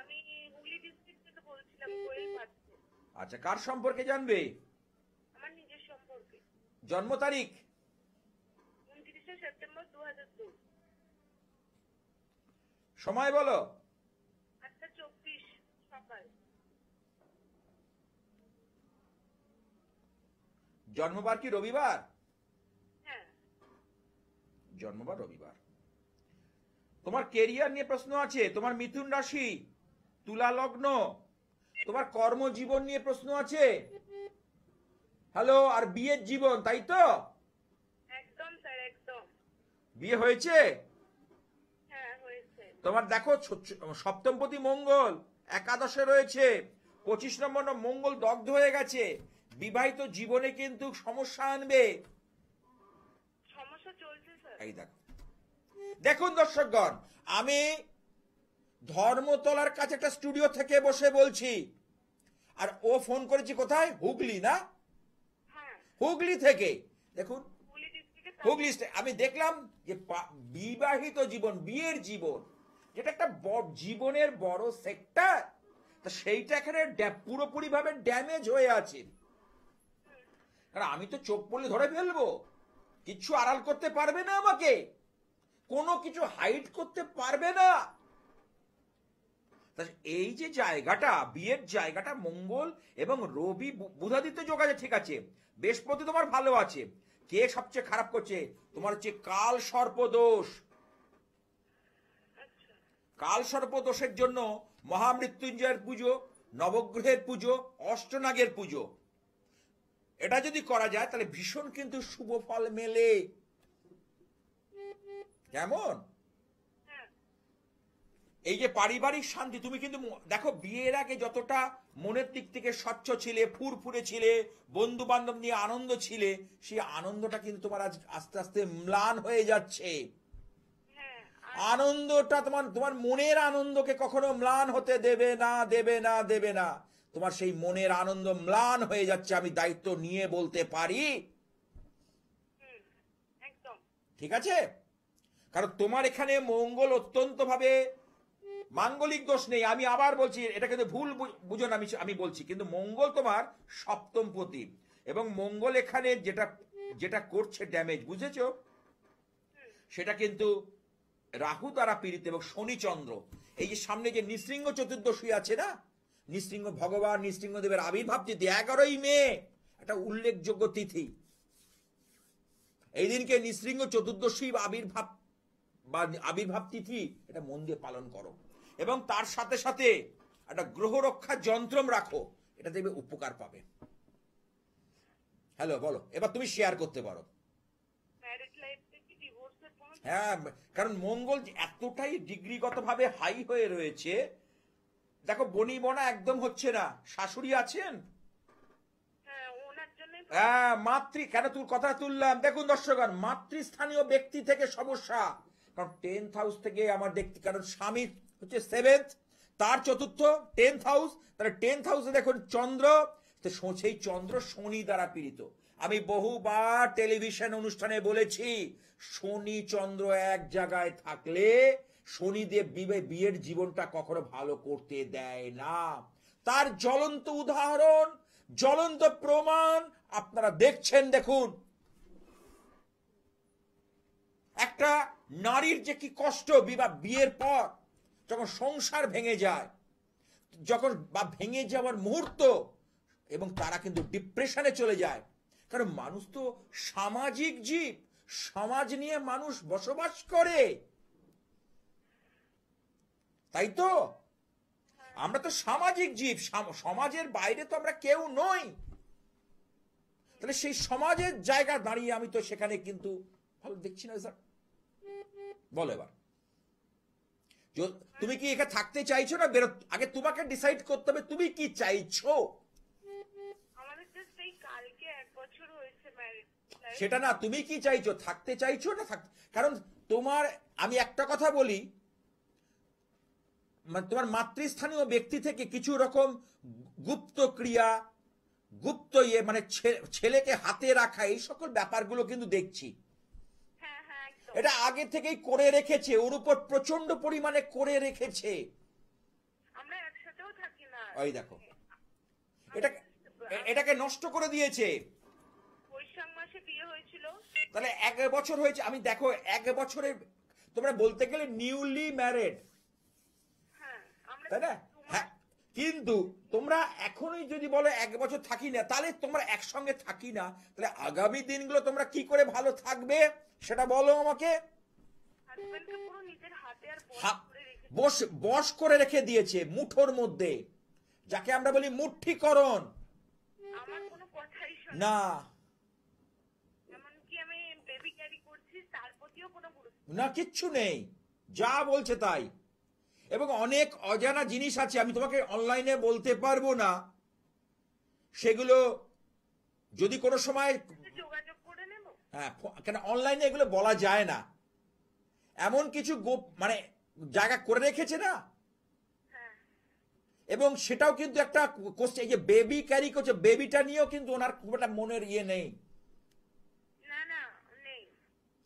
আমি হুগলি ডিস্ট্রিক্ট থেকে বলছিলাম, কোয়েল পাত্র। আচ্ছা, কার সম্পর্কে জানবে? আমার নিজের সম্পর্কে। জন্ম তারিখ? 29শে সেপ্টেম্বর 2002। সময় বলো। 8:24 সকাল। জন্মবার কি রবিবার? হ্যাঁ। জন্মবার রবিবার। তোমার কেরিয়ার নিয়ে প্রশ্ন আছে, তোমার মিথুন রাশি, তুলা লগ্ন, তোমার কর্মজীবন নিয়ে প্রশ্ন আছে। হ্যালো, আর বিয়ের জীবন, তাই তো? একদম স্যার, একদম। বিয়ে হয়েছে? হ্যাঁ, হয়েছে। তোমার দেখো সপ্তমপতি মঙ্গল একাদশে রয়েছে, 25 নম্বর মঙ্গল দগ্ধ হয়ে গেছে। বিবাহিত জীবনে কিন্তু সমস্যা আনবে। সমস্যা চলছে স্যার। এই দেখো, দেখুন দর্শকগণ, আমি ধর্মতলার কাছে একটা স্টুডিও থেকে বসে বলছি, আর ও ফোন করেছি কোথায়? হুগলি, না? হ্যাঁ, হুগলি থেকে। দেখুন, হুগলি ডিস্ট্রিক্টে। হুগলি আমি দেখলাম যে বিবাহিত জীবন, বিয়ের জীবন, যেটা একটা জীবনের বড় সেক্টর, তা সেইটা এখানে পুরোপুরি ভাবে ড্যামেজ হয়ে আছে। কারণ আমি তো চোখ পড়লে ধরে ফেলবো, কিচ্ছু আড়াল করতে পারবে না, আমাকে কোনো কিছু হাইড করতে পারবে না। এই যে জায়গাটা, বিয়ের জায়গাটা, মঙ্গল এবং রবি বুধাদিত্য যোগ আছে, ঠিক আছে, বৃহস্পতি তোমার ভালো আছে। কে সবচেয়ে খারাপ করছে? তোমার হচ্ছে কাল সর্পদোষ। কাল সর্পদোষের জন্য মহামৃত্যুঞ্জয়ের পুজো, নবগ্রহের পুজো, অষ্টনাগের পুজো, এটা যদি করা যায় তাহলে ভীষণ কিন্তু শুভ ফল মেলে। কেমন? এই যে পারিবারিক শান্তি, তুমি কিন্তু দেখো বিয়ের আগে যতটা মনের দিক থেকে স্বচ্ছ ছিলে, ফুরফুরে ছিলে, বন্ধু বান্ধব নিয়ে আনন্দ ছিলে, সেই আনন্দটা কিন্তু তোমার আজ আস্তে আস্তে ম্লান হয়ে যাচ্ছে। আনন্দটা তোমার মনের আনন্দকে কখনো ম্লান হতে দেবে না, দেবে না, দেবে না। তোমার সেই মনের আনন্দ ম্লান হয়ে যাচ্ছে, আমি দায়িত্ব নিয়ে বলতে পারি। ঠিক আছে? কারণ তোমার এখানে মঙ্গল অত্যন্ত ভাবে, মাঙ্গলিক দোষ নেই, আমি আবার বলছি, এটা কিন্তু ভুল বুঝো না, আমি বলছি, কিন্তু মঙ্গল তোমার সপ্তমপতি, এবং মঙ্গল এখানে যেটা যেটা করছে ড্যামেজ, বুঝেছো, সেটা কিন্তু রাহু দ্বারা পীড়িত, এবং শনি চন্দ্র। এই যে সামনে যে নৃসিংহ চতুর্দশী আছে না, নৃসিংহ ভগবান নৃসিংহদেবের আবির্ভাব তিথি 11ই মে, একটা উল্লেখযোগ্য তিথি। এই দিনকে নৃসিংহ চতুর্দশী আবির্ভাব তিথি, এটা মন দিয়ে পালন করো, এবং তার সাথে সাথে একটা গ্রহ রক্ষা যন্ত্রম রাখো, এটা দেখবে উপকার পাবে। হ্যালো, বলো, এবার তুমি শেয়ার করতে পারো। হ্যাঁ, কারণ মঙ্গল এতটাই ডিগ্রিগত ভাবে হাই হয়ে রয়েছে। দেখো, বনি বনা একদম হচ্ছে না। শাশুড়ি আছেন? হ্যাঁ, কেন তোর কথা তুললাম, দেখুন দর্শকগণ, মাতৃস্থানীয় ব্যক্তি থেকে সমস্যা। কারণ 10th হাউস থেকে আমার দেখতে, কারণ স্বামী হচ্ছে 7th, তার চতুর্থ 10th হাউস, তাহলে 10th হাউসে দেখুন চন্দ্র, সেই চন্দ্র শনি দ্বারা পীড়িত। আমি বহুবার টেলিভিশন অনুষ্ঠানে বলেছি, শনি চন্দ্র এক জায়গায় থাকলে শনিদেব বিয়ের জীবনটা কখনো ভালো করতে দেয় না। তার জ্বলন্ত উদাহরণ, জ্বলন্ত প্রমাণ আপনারা দেখছেন। দেখুন, একটা নারীর যে কি কষ্ট বিয়ের পর, যখন সংসার ভেঙে যায়, যখন বা ভেঙে যাওয়ার মুহূর্ত, এবং তারা কিন্তু ডিপ্রেশনে চলে যায়। কারণ মানুষ তো সামাজিক জীব, সমাজ নিয়ে মানুষ বসবাস করে, তাই তো? আমরা তো সামাজিক জীব, সমাজের বাইরে তো আমরা কেউ নই। তাহলে সেই সমাজের জায়গা দাঁড়িয়ে আমি তো সেখানে কিন্তু ভালো দেখছি না। স্যার বলো, এবার তুমি কি এখানে থাকতে চাইছো না আগে তোমাকে ডিসাইড করতে হবে তুমি কি চাইছো। সেটা না, তুমি কি চাইছো, থাকতে চাইছো না কারণ তোমার, আমি একটা কথা বলি, তোমার মাতৃস্থানীয় ব্যক্তি থেকে কিছু রকম গুপ্ত ক্রিয়া, গুপ্ত ইয়ে মানে ছেলেকে হাতে রাখা এই সকল ব্যাপারগুলো কিন্তু দেখছি। হ্যাঁ হ্যাঁ একদম। এটা আগে থেকেই করে রেখেছে, ওর উপর প্রচন্ড পরিমাণে করে রেখেছে। আমরা একসাথেও থাকি না। ওই দেখো, এটাকে নষ্ট করে দিয়েছে। বৈশাখ মাসে বিয়ে হয়েছিল। তাহলে 1 বছর হয়েছে। আমি দেখো 1 বছরের, তোমরা বলতে গেলে নিউলি ম্যারেড, হ্যাঁ আমরা তাই না? হ্যাঁ, কিন্তু তোমরা এখনই যদি বলো 1 বছর থাকি না, তাহলে তোমরা একসঙ্গে থাকি না, তাহলে আগামী দিনগুলো তোমরা কি করে ভালো থাকবে সেটা বলো আমাকে। হাজবেন্ডকে পুরো নিজের হাতে আর বশ করে রেখে দিয়েছে মুঠোর মধ্যে, যাকে আমরা বলি মুঠ্যিকরণ। আমার কোনো কথাই শোনে না এমনকি আমি বেবি ক্যারি করছি তার প্রতিও কোনো গুরুত্ব না, কিচ্ছু নেই, যা বলছে তাই। এবং অনেক অজানা জিনিস আছে, আমি তোমাকে অনলাইনে বলতে পারবো না সেগুলো, যদি কোনো সময় যোগাযোগ করে নেব। হ্যাঁ, কেন অনলাইনে এগুলো বলা যায় না, এমন কিছু মানে জায়গা করে রেখেছে না। হ্যাঁ এবং সেটাও কিন্তু একটা কোশ্চেন, এই যে বেবি ক্যারি করছে, বেবিটা নিয়েও কিন্তু ওনার খুব একটা মনের ইয়ে নেই। না না নেই,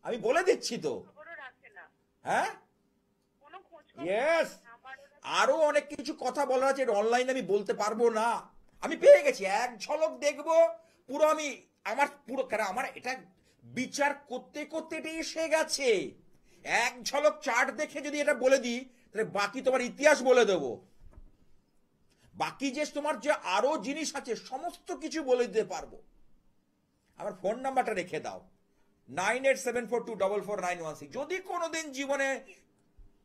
আমি বলে দিচ্ছি তো। খবরও রাখে না, হ্যাঁ, কোনো খোঁজ ইয়েস, নাম্বারও রাখে আরো অনেক কিছু কথা বলার আছে, অনলাইনে আমি বলতে পারবো না। আমি পেয়ে গেছি, এক ঝলক দেখবো পুরো, আমি আমার পুরো, কেন আমার এটা বিচার করতে করতে এটা এসে গেছে। এক ঝলক চার্ট দেখে যদি এটা বলে দিই, তাহলে বাকি তোমার ইতিহাস বলে দেবো। বাকি যে তোমার যে আরো জিনিস আছে সমস্ত কিছু বলে দিতে পারবো। আমার ফোন নাম্বারটা রেখে দাও, 9874244916। যদি কোনোদিন জীবনে,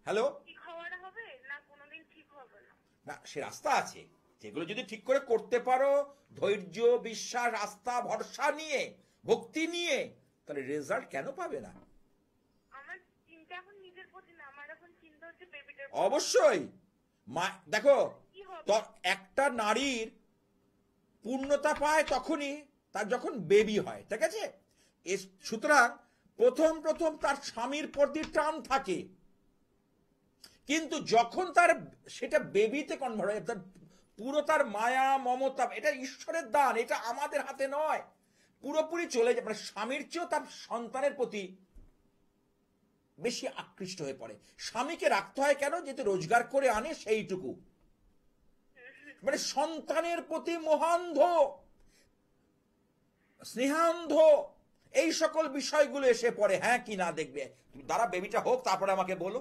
হ্যালো, ঠিক হওয়ার হবে না, কোনোদিন ঠিক হবে না। না সে রাস্তা আছে, যেগুলো যদি ঠিক করে করতে পারো, ধৈর্য, বিশ্বাস, আস্থা, ভরসা নিয়ে, ভক্তি নিয়ে, তাহলে রেজাল্ট কেন পাবে না? আমার চিন্তা এখন নিজের প্রতি না, আমার এখন চিন্তা হচ্ছে বেবিটার। অবশ্যই। দেখো, কি হবে? তো একটা নারীর পূর্ণতা পায় তখনই তার যখন বেবি হয়, ঠিক আছে? সুতরাং প্রথম প্রথম তার স্বামীর প্রতি টান থাকে, কিন্তু যখন তার সেটা বেবিতে কনভার্ট হয়, তার পুরো তার মায়া মমতা, এটা ঈশ্বরের দান, এটা আমাদের হাতে নয়, পুরোপুরি চলে যায়, মানে স্বামীর চেয়েও তার সন্তানের প্রতি বেশি আকৃষ্ট হয়ে পড়ে। স্বামীকে রাখতে হয় কেন? যেহেতু রোজগার করে আনে সেইটুকু, মানে সন্তানের প্রতি মহান্ধ, স্নেহান্ধ, এই সকল বিষয়গুলো এসে পড়ে। হ্যাঁ কি না দেখবে, তুমি দাঁড়া বেবিটা হোক তারপরে আমাকে বলো।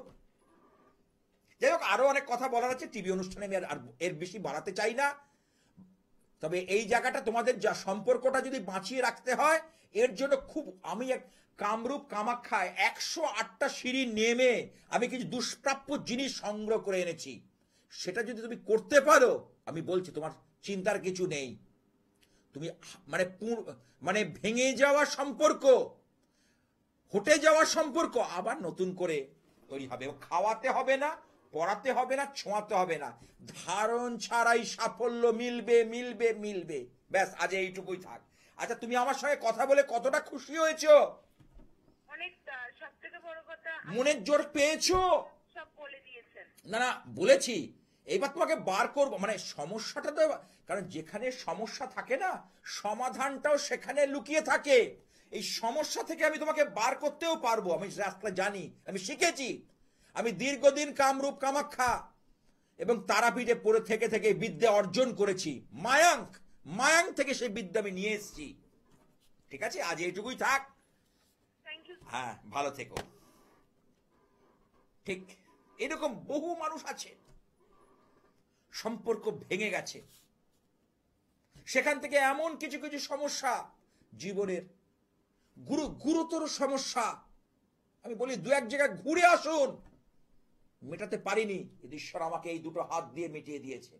যাই হোক, আরো অনেক কথা বলার আছে, টিভি অনুষ্ঠানে আমি আর এর বেশি বাড়াতে চাই না। তবে এই জায়গাটা তোমাদের যা সম্পর্কটা যদি বাঁচিয়ে রাখতে হয়, এর জন্য খুব, আমি এক কামরূপ কামাখ্যায় 108টা সিঁড়ি নেমে আমি কিছু দুষ্প্রাপ্য জিনিস সংগ্রহ করে এনেছি। সেটা যদি তুমি করতে পারো, আমি বলছি তোমার চিন্তার কিছু নেই। তুমি মানে মানে ভেঙে যাওয়া সম্পর্ক, হটে যাওয়া সম্পর্ক আবার নতুন করে তৈরি হবে। খাওয়াতে হবে না, পড়াতে হবে না, ছোঁয়াতে হবে না, ধারণ ছাড়াই সাফল্য মিলবে মিলবে মিলবে। ব্যাস, আজ এইটুকুই থাক। আচ্ছা, তুমি আমার সঙ্গে কথা বলে কতটা খুশি হয়েছো? অনেকটা, সব থেকে বড় কথা মনের জোর পেয়েছো? সব বলে দিয়েছেন। না না, বলেছি। এইবার তোমাকে বার করবো, মানে সমস্যাটা তো, কারণ যেখানে সমস্যা থাকে না, সমাধানটাও সেখানে লুকিয়ে থাকে। এই সমস্যা থেকে আমি তোমাকে বার করতেও পারবো, আমি রাস্তা জানি, আমি শিখেছি। আমি দীর্ঘদিন কামরূপ কামাখ্যা এবং তারাপীঠে পড়ে থেকে থেকে বিদ্যা অর্জন করেছি। মায়াঙ্ক থেকে সেই বিদ্যা আমি নিয়ে এসেছি। ঠিক আছে, আজ এইটুকুই থাক। Thank you. হ্যাঁ, ভালো থেকো। ঠিক এরকম বহু মানুষ আছে, সম্পর্ক ভেঙে গেছে, সেখান থেকে এমন কিছু কিছু সমস্যা, জীবনের গুরুতর সমস্যা, আমি বলি দু এক জায়গায় ঘুরে আসুন, মেটাতে পারিনি, কিন্তু ঈশ্বর আমাকে এই দুটো হাত দিয়ে মিটিয়ে দিয়েছে।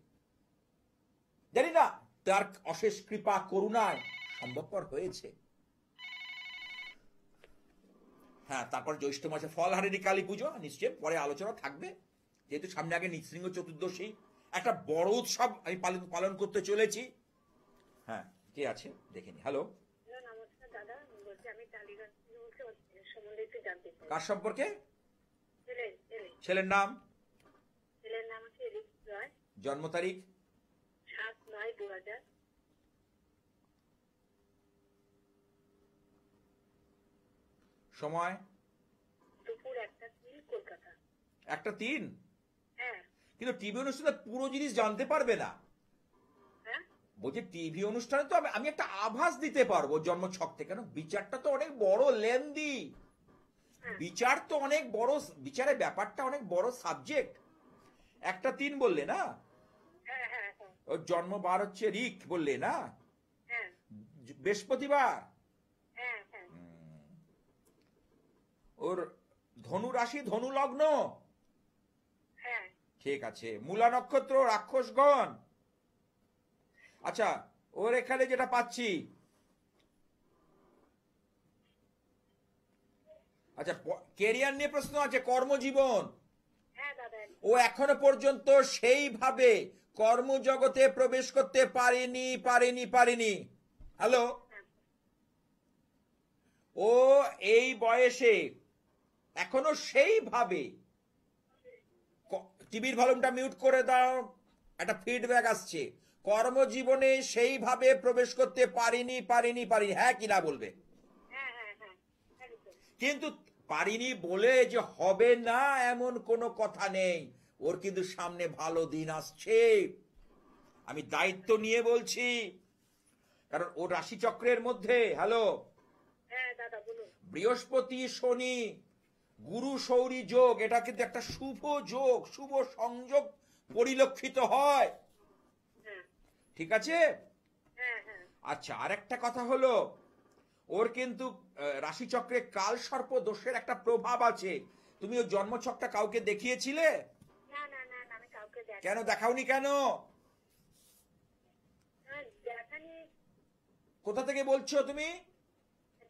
জানি না, তার অশেষ কৃপা করুণায় সম্ভবপর হয়েছে। হ্যাঁ, তারপর জ্যৈষ্ঠ মাসে ফলহারিণী কালী পুজো, নিশ্চয়ই পরে আলোচনা থাকবে, যেহেতু সামনে আগে নৃসিংহ চতুর্দশী, একটা বড় উৎসব আমি পালন করতে চলেছি। হ্যাঁ, কে আছে দেখে নি। হ্যালো, নমস্কার দাদা, বলছি আমি টালিগঞ্জ থেকে বলছি, ওর সম্বন্ধে একটু জানতে চাই। কার সম্পর্কে? ছেলের নাম? নাম হচ্ছে এলিস রয়। জন্ম তারিখ? 7/9/2000। সময় দুপুর 1:03 কলকাতা। 1:03। হ্যাঁ কিন্তু টিভি অনুষ্ঠানে পুরো জিনিস জানতে পারবে না। হ্যাঁ বলছি টিভি অনুষ্ঠানে তো আমি একটা আভাস দিতে পারবো জন্ম ছক থেকে, কেন বিচারটা তো অনেক বড় লেন্দি, হ্যাঁ বিচার তো অনেক বড়, বিচারের ব্যাপারটা অনেক বড় সাবজেক্ট। 1:03 বললে না? হ্যাঁ হ্যাঁ হ্যাঁ ওর জন্ম বার হচ্ছে রিক বললে না? হ্যাঁ বৃহস্পতিবার। হ্যাঁ হ্যাঁ ওর ধনু রাশি, ধনু লগ্ন। হ্যাঁ ঠিক আছে। মূলা নক্ষত্র, রাক্ষসগণ। আচ্ছা, ওর এখানে যেটা পাচ্ছি, আচ্ছা কেরিয়ার নিয়ে প্রশ্ন আছে, কর্মজীবন। হ্যাঁ দাদা। ও এখনো পর্যন্ত সেইভাবে কর্মজগতে প্রবেশ করতে পারেনি। হ্যালো? হ্যাঁ ও এই বয়সে এখনো সেইভাবে, টিভির ভলিউমটা মিউট করে দাও, একটা ফিডব্যাক আসছে, কর্মজীবনে সেইভাবে প্রবেশ করতে পারিনি। হ্যাঁ কি না বলবে? হ্যাঁ হ্যাঁ হ্যাঁ একদম। কিন্তু পারিনি বলে যে হবে না এমন কোনো কথা নেই। ওর কিন্তু সামনে ভালো দিন আসছে, আমি দায়িত্ব নিয়ে বলছি, কারণ ও রাশিচক্রের মধ্যে, হ্যালো, হ্যাঁ দাদা বলুন। বৃহস্পতি শনি গুরু সৌরী যোগ, এটা কিন্তু একটা শুভ যোগ, শুভ সংযোগ পরিলক্ষিত হয়। হ্যাঁ ঠিক আছে? হ্যাঁ হ্যাঁ আচ্ছা, আর একটা কথা হলো, ওর কিন্তু রাশিচক্রে কাল সর্প দোষের একটা প্রভাব আছে। তুমি ওর জন্মছকটা কাউকে দেখিয়েছিলে? না না না না, আমি কাউকে কেন দেখাওনি কেন? দেখানি। কোথা থেকে বলছো তুমি?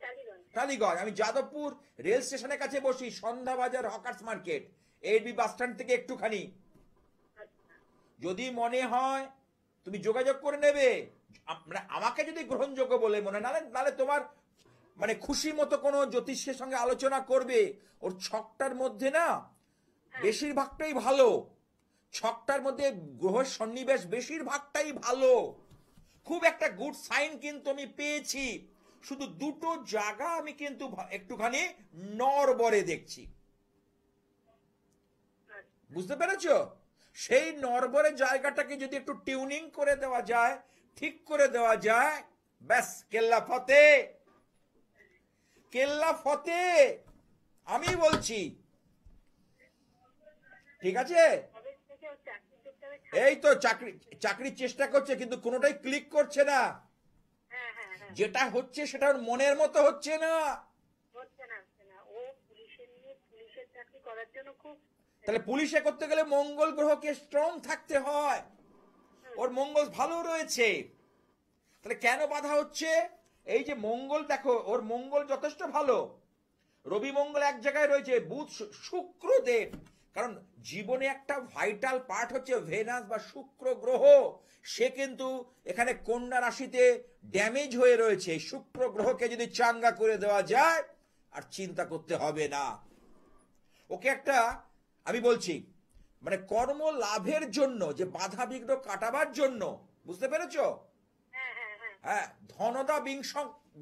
টালিগঞ্জ। টালিগঞ্জ। আমি যাদবপুর রেল স্টেশনের কাছে বসি, সন্ধ্যা বাজার hawkers market, AB bus stand থেকে একটুখানি। আচ্ছা যদি মনে হয় তুমি যোগাযোগ করে নেবে, মানে আমাকে যদি গ্রহণযোগ্য বলে মনে, নালে তোমার মানে খুশি মতো কোনো জ্যোতিষের সঙ্গে আলোচনা করবে। ওর ছকটার মধ্যে না বেশিরভাগটাই ভালো, ছকটার মধ্যে গ্রহ সন্নিবেশ বেশিরভাগটাই ভালো, খুব একটা গুড সাইন কিন্তু আমি পেয়েছি। শুধু দুটো জায়গা আমি কিন্তু একটুখানি নড়বড়ে দেখছি, বুঝতে পেরেছো? সেই নড়বড়ে জায়গাটাকে যদি একটু টিউনিং করে দেওয়া যায়, ঠিক করে দেওয়া যায়, ব্যাস কেল্লা ফতে, কেল্লা ফতে, আমি বলছি। ঠিক আছে? কবে থেকে ও চাকরি করতে হবে? এই তো চাকরির চেষ্টা করছে, কিন্তু কোনোটাই ক্লিক করছে না। হ্যাঁ হ্যাঁ হ্যাঁ যেটা হচ্ছে সেটা ওর মনের মতো হচ্ছে না। হচ্ছে না হচ্ছে না। ও পুলিশের চাকরি করার জন্য খুব। তাহলে পুলিশে করতে গেলে মঙ্গল গ্রহকে স্ট্রং থাকতে হয়, ওর মঙ্গল ভালো রয়েছে। তাহলে কেন বাধা হচ্ছে? এই যে মঙ্গল, দেখো ওর মঙ্গল যথেষ্ট ভালো, রবি মঙ্গল এক জায়গায় রয়েছে, বুধ শুক্রদেব, কারণ জীবনে একটা ভাইটাল পার্ট হচ্ছে ভেনাস বা শুক্র গ্রহ, সে কিন্তু এখানে কন্যা রাশিতে ড্যামেজ হয়ে রয়েছে। শুক্র গ্রহকে যদি চাঙ্গা করে দেওয়া যায়, আর চিন্তা করতে হবে না। ওকে একটা, আমি বলছি, মানে কর্ম লাভের জন্য যে বাধা বিঘ্ন কাটাবার জন্য, বুঝতে পেরেছো? হ্যাঁ হ্যাঁ হ্যাঁ হ্যাঁ, ধনদা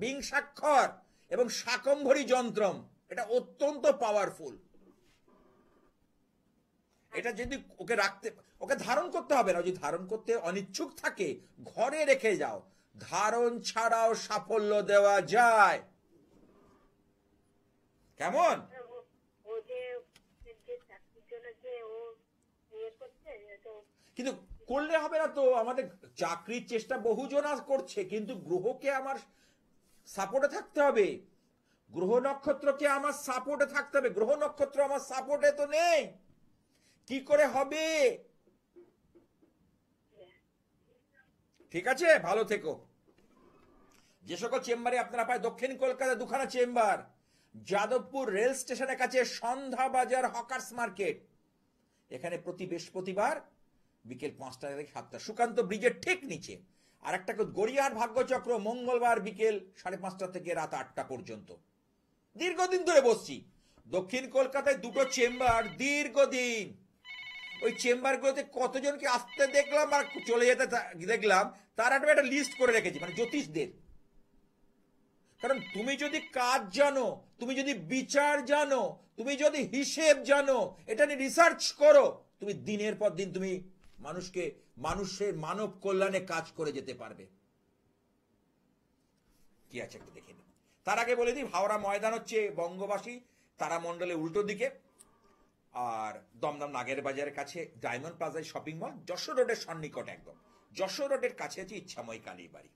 বিংশাক্ষর এবং শাকম্ভরী যন্ত্রম, এটা অত্যন্ত পাওয়ারফুল। এটা যদি ওকে রাখতে, ওকে ধারণ করতে হবে না, যদি ধারণ করতে অনিচ্ছুক থাকে ঘরে রেখে যাও, ধারণ ছাড়াও সাফল্য দেওয়া যায়। কেমন? ও যে চাকরির জন্য যে ও ইয়ে করছে তো। কিন্তু করলে হবে না তো, আমাদের চাকরির চেষ্টা বহুজন করছে, কিন্তু গ্রহকে আমার সাপোর্টে থাকতে হবে, গ্রহ নক্ষত্রকে আমার সাপোর্টে থাকতে হবে। গ্রহ নক্ষত্র আমার সাপোর্টে তো নেই, কি করে হবে? ঠিক আছে, ভালো থেকো। যে সকল চেম্বারে আপনারা পায়, দক্ষিণ কলকাতা দুখানা চেম্বার, যাদবপুর রেল স্টেশনের কাছে সন্ধ্যা বাজার হকার্স মার্কেট, এখানে প্রতি বৃহস্পতিবার বিকেল 5টা থেকে 7টা, সুকান্ত ব্রিজের ঠিক নিচে। আর একটা গড়িয়াহাট ভাগ্যচক্র মঙ্গলবার বিকেল 5:30 থেকে রাত 8টা পর্যন্ত। দীর্ঘদিন ধরে বসছি। দক্ষিণ কলকাতায় দুটো চেম্বার, দীর্ঘদিন। ওই চেম্বারগুলোতে কতজনকে আসতে দেখলাম আর চলে যেতে দেখলাম, তার একটা লিস্ট করে রেখেছি, মানে জ্যোতিষদের। কারণ তুমি যদি কাজ জানো, তুমি যদি বিচার জানো, তুমি যদি হিসেব জানো, এটা নিয়ে রিসার্চ করো, তুমি দিনের পর দিন তুমি মানুষের মানব কল্যাণে কাজ করে যেতে পারবে। কি আছে একটু দেখে নিই। তার আগে বলে দিই, হাওড়া ময়দান হচ্ছে বঙ্গবাসী তারামণ্ডলের উল্টো দিকে, আর দমদম নাগের বাজারের কাছে ডায়মন্ড প্লাজায় শপিং মল, যশোর রোডের সন্নিকট একদম। যশোর রোডের কাছে আছে ইচ্ছাময় কালীর বাড়ি।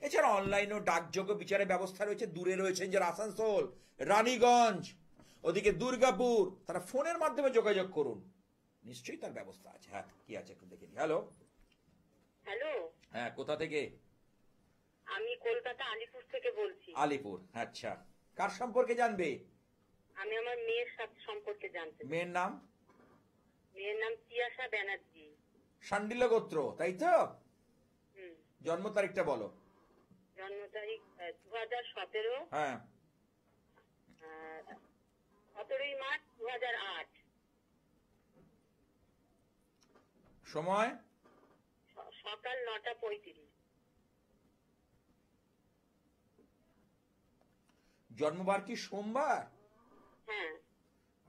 এছাড়া অনলাইন ও ডাকযোগ্য বিচারের ব্যবস্থা রয়েছে। দূরে রয়েছেন যারা আসানসোল, রানীগঞ্জ, ওদিকে দুর্গাপুর, তারা ফোনের মাধ্যমে যোগাযোগ করুন, নিশ্চয়ই তার ব্যবস্থা আছে। হ্যাঁ, কি আছে একটু দেখে নিই। হ্যালো, হ্যালো, হ্যাঁ, কোথা থেকে? আমি কলকাতা আলিপুর থেকে বলছি। আলিপুর, আচ্ছা। কার সম্পর্কে জানবে? আমি আমার মেয়ের সাথে সম্পর্কে জানতে চাই। মেয়ের নাম? মেয়ের নাম তিয়াশা ব্যানার্জি। শান্ডিল গোত্র, তাই তো? হুম। জন্ম তারিখটা বলো। জন্ম তারিখ 2017, হ্যাঁ, 17ই মার্চ 2008। সময়? সকাল 9:35। জন্মবার কি সোমবার? হ্যাঁ।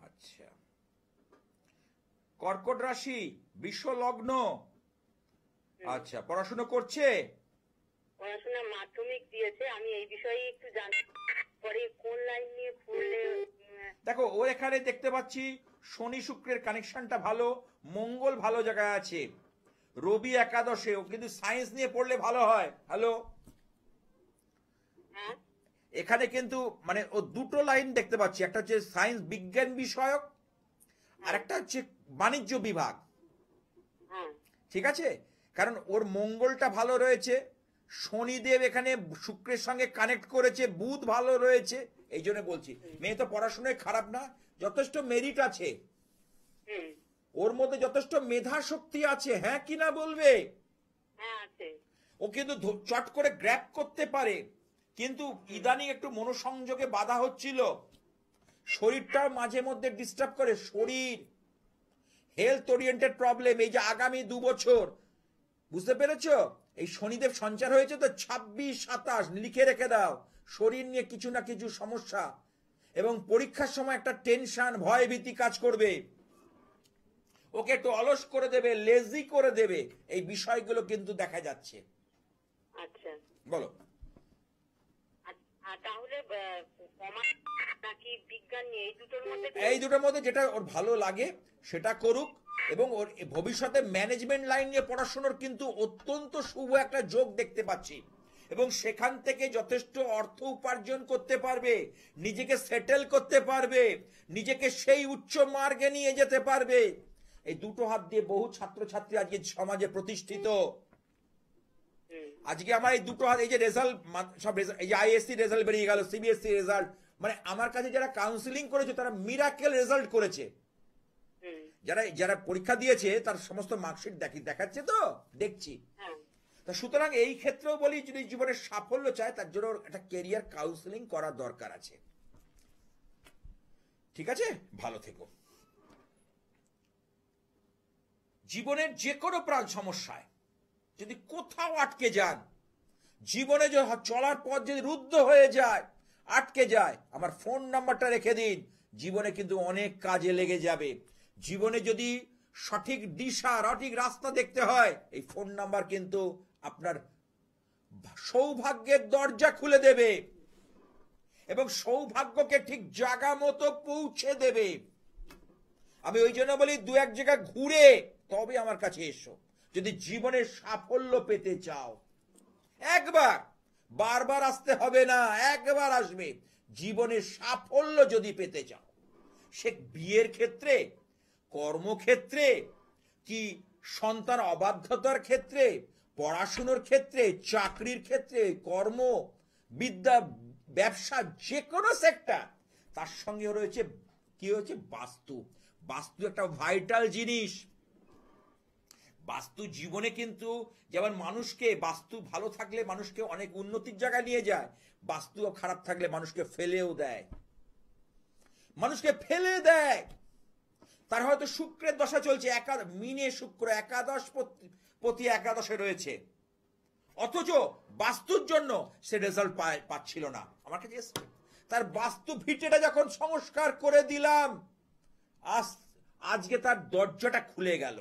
আচ্ছা। কর্কট রাশি, বিশ্ব লগ্ন। আচ্ছা, পড়াশোনা করছে? পড়াশোনা মাধ্যমিক দিয়েছে। আমি এই বিষয়ে একটু জানতে পরে কোন লাইন নিয়ে পড়লে দেখো, ও এখানে দেখতে পাচ্ছি শনি শুক্রের কানেকশনটা ভালো, মঙ্গল ভালো জায়গায় আছে, রবি একাদশে, ও কিন্তু সায়েন্স নিয়ে পড়লে ভালো হয়। হ্যালো, হ্যাঁ এখানে কিন্তু মানে ও দুটো লাইন দেখতে পাচ্ছি, একটা হচ্ছে সায়েন্স বিজ্ঞান বিষয়ক, আর একটা হচ্ছে বাণিজ্য বিভাগ। হ্যাঁ ঠিক আছে, কারণ ওর মঙ্গলটা ভালো রয়েছে, শনিদেব এখানে শুক্রের সঙ্গে কানেক্ট করেছে, বুধ ভালো রয়েছে, এই জন্য বলছি মেয়ে তো পড়াশোনায় খারাপ না, যথেষ্ট মেরিট আছে, হুম ওর মধ্যে যথেষ্ট মেধা শক্তি আছে। হ্যাঁ কি না বলবে? হ্যাঁ আছে। ও কিন্তু চট করে গ্র্যাব করতে পারে, কিন্তু ইদানিং একটু মনোসংযোগে বাধা হচ্ছিল, শরীরটা মাঝে মধ্যে ডিস্টার্ব করে, শরীর হেলথ ওরিয়েন্টেড প্রবলেম। এই যে আগামী 2 বছর, বুঝতে পেরেছো, এই শনিদেব সঞ্চার হয়েছে তো 26-27, লিখে রেখে দাও, শরীর নিয়ে কিছু না কিছু সমস্যা, এবং পরীক্ষার সময় একটা টেনশন, ভয় ভীতি কাজ করবে, ওকে একটু অলস করে দেবে, লেজি করে দেবে, এই বিষয়গুলো কিন্তু দেখা যাচ্ছে। আচ্ছা, বলো। আর তাহলে কমার্স নাকি বিজ্ঞান নিয়ে এই দুটোর মধ্যে যেটা ওর ভালো লাগে সেটা করুক, এবং ওর ভবিষ্যতে ম্যানেজমেন্ট লাইন নিয়ে পড়াশোনার কিন্তু অত্যন্ত শুভ একটা যোগ দেখতে পাচ্ছি, এবং সেখান থেকে যথেষ্ট অর্থ উপার্জন করতে পারবে, নিজেকে সেটেল করতে পারবে, নিজেকে সেই উচ্চ মার্গে নিয়ে যেতে পারবে। এই দুটো হাত দিয়ে বহু ছাত্রছাত্রী আজকে সমাজে প্রতিষ্ঠিত। আজকে আমার এই দুটো হাত, এই যে রেজাল্ট, সব এই যে আইএসসি রেজাল্ট বেরিয়ে গেল, সিবিএসসি রেজাল্ট, মানে আমার কাছে যারা কাউন্সিলিং করেছে তারা মিরাকেল রেজাল্ট করেছে। যারা যারা পরীক্ষা দিয়েছে তার সমস্ত মার্কশিট দেখাচ্ছে তো, দেখছি। তা সুতরাং এই ক্ষেত্রেও বলি, যদি জীবনের সাফল্য চায় তার জন্য একটা কেরিয়ার কাউন্সিলিং করার দরকার আছে। ঠিক আছে, ভালো থেকো। জীবনের যে কোনো প্রাণ সমস্যায় যদি কোথাও আটকে যান, জীবনে চলার পথ যদি রুদ্ধ হয়ে যায়, আটকে যায়, আমার ফোন নাম্বারটা রেখে দিন, জীবনে কিন্তু অনেক কাজে লেগে যাবে। জীবনে যদি সঠিক দিশা, সঠিক রাস্তা দেখতে হয়, এই ফোন নাম্বার কিন্তু আপনার সৌভাগ্যের দরজা খুলে দেবে এবং সৌভাগ্যকে ঠিক জায়গা মতো পৌঁছে দেবে। আমি ওই জন্য বলি, 2-1 জায়গা ঘুরে তবে আমার কাছে এসো, যদি জীবনের সাফল্য পেতে চাও। একবার, বারবার আসতে হবে না, একবার আসবে। জীবনের সাফল্য যদি পেতে চাও, সে বিয়ের ক্ষেত্রে, কর্মক্ষেত্রে, কি সন্তান অবাধ্যতার ক্ষেত্রে, পড়াশুনোর ক্ষেত্রে, চাকরির ক্ষেত্রে, কর্ম, বিদ্যা, ব্যবসা, যে কোনো সেক্টর, তার সঙ্গে রয়েছে কি হচ্ছে বাস্তু। বাস্তু একটা ভাইটাল জিনিস। বাস্তু জীবনে কিন্তু যেমন মানুষকে, বাস্তু ভালো থাকলে মানুষকে অনেক উন্নতির জায়গায় নিয়ে যায়, বাস্তু খারাপ থাকলে মানুষকে ফেলেও দেয়, মানুষকে ফেলে দেয়। তার হয়তো শুক্রের দশা চলছে, মিনে শুক্র একাদশ প্রতি একাদশে রয়েছে, অথচ বাস্তুর জন্য সে রেজাল্ট পাচ্ছিল না। আমার কাছে এসছে, তার বাস্তু ভিটেটা যখন সংস্কার করে দিলাম, আজকে তার দরজাটা খুলে গেল।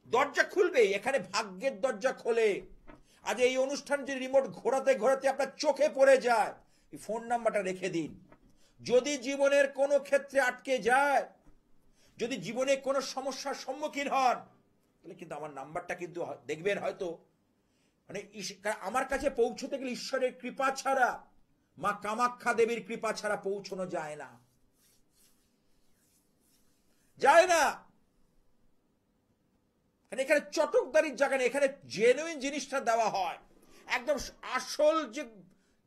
দরজা খুলবে, এখানে ভাগ্যের দরজা খোলে। আজ এই অনুষ্ঠান যে রিমোট ঘোরাতে ঘোরাতে আপনার চোখে পড়ে যায়, এই ফোন নাম্বারটা রেখে দিন। যদি জীবনের কোনো ক্ষেত্রে আটকে যায়, যদি জীবনে কোনো সমস্যার সম্মুখীন হন, তাহলে কিন্তু আমার নাম্বারটা কিন্তু দেখবেন হয়তো, মানে আমার কাছে পৌঁছতে গেলে ঈশ্বরের কৃপা ছাড়া, মা কামাখ্যা দেবীর কৃপা ছাড়া পৌঁছানো যায় না, যায় না। এখানে চটকদারির জায়গা নেই, এখানে জেনুইন জিনিসটা দেওয়া হয়, একদম আসল যে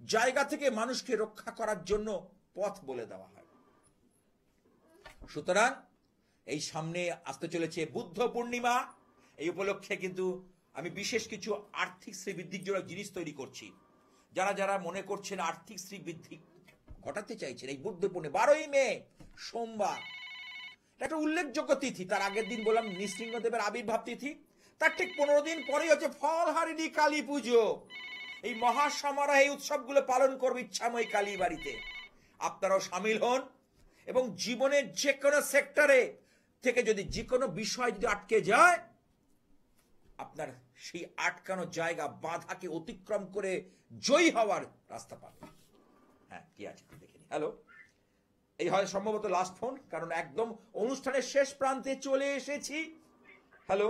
জায়গা থেকে মানুষকে রক্ষা করার জন্য পথ বলে দেওয়া হয়। সুতরাং এই সামনে আসতে চলেছে বুদ্ধ পূর্ণিমা, এই উপলক্ষে কিন্তু আমি বিশেষ কিছু আর্থিক শ্রীবৃদ্ধির জন্য জিনিস তৈরি করছি। যারা যারা মনে করছেন আর্থিক শ্রীবৃদ্ধি ঘটাতে চাইছেন, এই বুদ্ধ পূর্ণিমা 12ই মে সোমবার একটা উল্লেখযোগ্য তিথি। তার আগের দিন বললাম নৃসিংহদেবের আবির্ভাব তিথি, তার ঠিক 15 দিন পরেই হচ্ছে ফলহারিণী কালী পুজো। এই মহাসমারোহে এই উৎসবগুলো পালন করবে ইচ্ছাময়ী কালী বাড়িতে। আপনারাও সামিল হন এবং জীবনের যে কোনো সেক্টরে থেকে যদি যে কোনো বিষয় যদি আটকে যায়, আপনার সেই আটকানো জায়গা বাধাকে অতিক্রম করে জয়ী হওয়ার রাস্তা পাবে। হ্যাঁ, কি আছে দেখে নি। হ্যালো, এই হয় সম্ভবত লাস্ট ফোন, কারণ একদম অনুষ্ঠানের শেষ প্রান্তে চলে এসেছি। হ্যালো,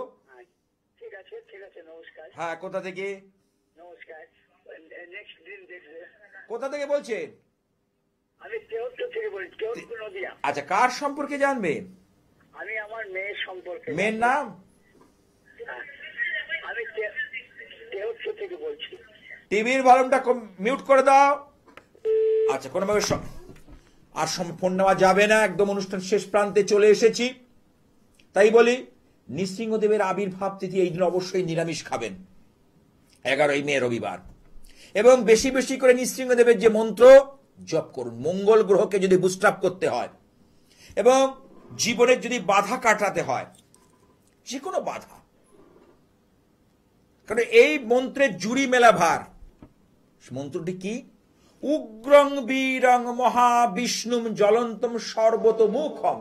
ঠিক আছে, ঠিক আছে, নমস্কার। হ্যাঁ, কোথা থেকে? নমস্কার, নেক্সট দিন দেখবে। কোথা থেকে বলছেন? আমি কেউটপুর থেকে বলছি, কেউটপুর নদিয়া। আচ্ছা, কার সম্পর্কে জানবেন? আমি আমার মেয়ের সম্পর্কে। মেয়ের নাম? হ্যাঁ, আমি কেউটপুর থেকে বলছি। টিভির ভলিউমটা মিউট করে দাও। আচ্ছা, কোনোভাবে আর ফোন নেওয়া যাবে না, একদম অনুষ্ঠান শেষ প্রান্তে চলে এসেছি। তাই বলি, নৃসিংহদেবের আবির্ভাব তিথি এই দিন অবশ্যই নিরামিষ খাবেন, 11ই মে রবিবার। এবং বেশি বেশি করে নৃসিংহদেবের যে মন্ত্র জপ করুন, মঙ্গল গ্রহকে যদি বুস্ট আপ করতে হয় এবং জীবনের যদি বাধা কাটাতে হয়, যে কোনো বাধা, কারণ এই মন্ত্রের জুড়ি মেলা ভার। মন্ত্রটি কি? উগ্রং বীরং মহাবিষ্ণুম জ্বলন্তম সর্বতোমুখম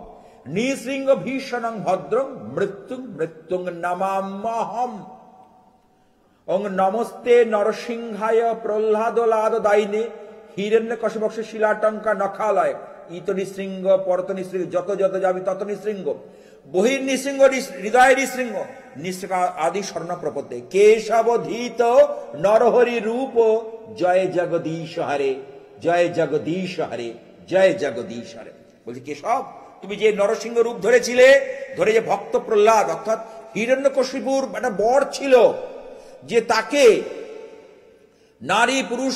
নৃসিংহ ভীষণং ভদ্রং মৃত্যুং মৃত্যুং নমাম্যহম। ওং নমস্তে নরসিংহায় প্রহ্লাদলাদ দাইনে হিরণ্যকশিপক্ষ শিলাটঙ্কা নখালয় ইত নৃসিংহ পরত নৃসিংহ যত যত যাবি তত নৃসিংহ বহির নৃসিংহ হৃদয় নৃসিংহ নৃসিংহ আদি স্বর্ণ প্রপদে কেশবধীত নরহরি রূপ জয় জগদীশ হরে জয় জগদীশ হরে জয় জগদীশ হরে। বলছি, কেশব, তুমি যে নরসিংহ রূপ ধরেছিলে, ধরে যে ভক্ত প্রহ্লাদ অর্থাৎ হিরণ্যকশিপুর একটা বর ছিল, যে তাকে নারী পুরুষ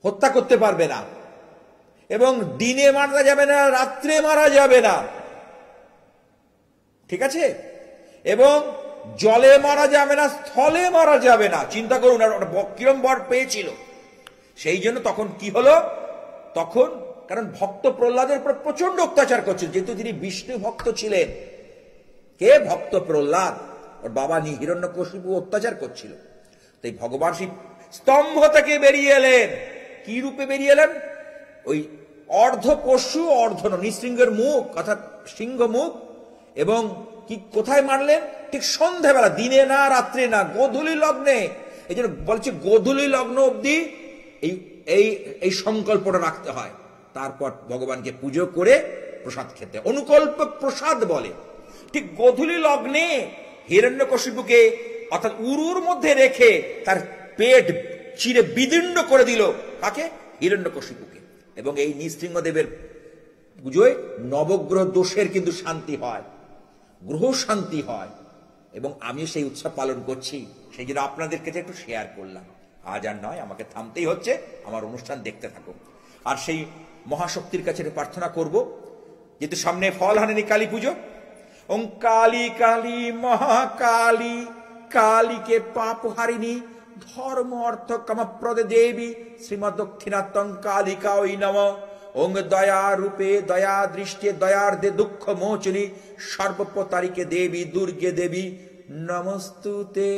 হত্যা করতে পারবে না, এবং দিনে মারা যাবে না, রাত্রে মারা যাবে না, ঠিক আছে, এবং জলে মারা যাবে না, স্থলে মারা যাবে না। চিন্তা করুন, কিরম বর পেয়েছিল। সেই জন্য তখন কি হলো, তখন কারণ ভক্ত প্রহ্লাদের উপর প্রচন্ড অত্যাচার করছিল, যেহেতু তিনি বিষ্ণু ভক্ত ছিলেন। কে? ভক্ত প্রহ্লাদ। ওর বাবা হিরণ্যকশিপু অত্যাচার করছিল। তাই ভগবান শিব স্তম্ভ থেকে বেরিয়ে এলেন। কি রূপে বেরিয়ে এলেন? ওই অর্ধ পশু অর্ধ নৃসিংহের মুখ অর্থাৎ সিংহ মুখ, এবং কি কোথায় মারলেন? ঠিক সন্ধ্যাবেলা, দিনে না রাত্রে না, গোধূলি লগ্নে। এই জন্য বলছে গোধূলি লগ্ন অব্দি এই সংকল্পটা রাখতে হয়। তারপর ভগবানকে পুজো করে প্রসাদ খেতে, অনুকল্প প্রসাদ বলে। ঠিক গোধূলি লগ্নে হিরণ্যকশিপুকে অর্থাৎ উরুর মধ্যে রেখে তার পেট চিরে বিদীর্ণ করে দিল। কাকে? হিরণ্যকশিপুকে। এবং এই নৃসিংহদেবের পুজোয় নবগ্রহ দোষের কিন্তু শান্তি হয়, গ্রহ শান্তি হয়, এবং আমি সেই উৎসব পালন করছি। সেই জন্য আপনাদের কাছে একটু শেয়ার করলাম। আজ আর নয়, আমাকে থামতেই হচ্ছে। আমার অনুষ্ঠান দেখতে থাকো। আর সেই মহাশক্তির কাছে প্রার্থনা করব, যেহেতু সামনে ফলহারিণী কালী পুজো। ওং কালী কালী মহাকালী কালীকে পাপ হারিণী ধর্ম অর্থ কামপ্রদে দেবী শ্রীমদ দক্ষিণাত্তং কালিকা ওই নম। ওং দয়া রূপে দয়া দৃষ্টে দয়ার্দে দুঃখ মোচনী সর্বপ্রতারিকে দেবী দুর্গে দেবী নমস্তুতে।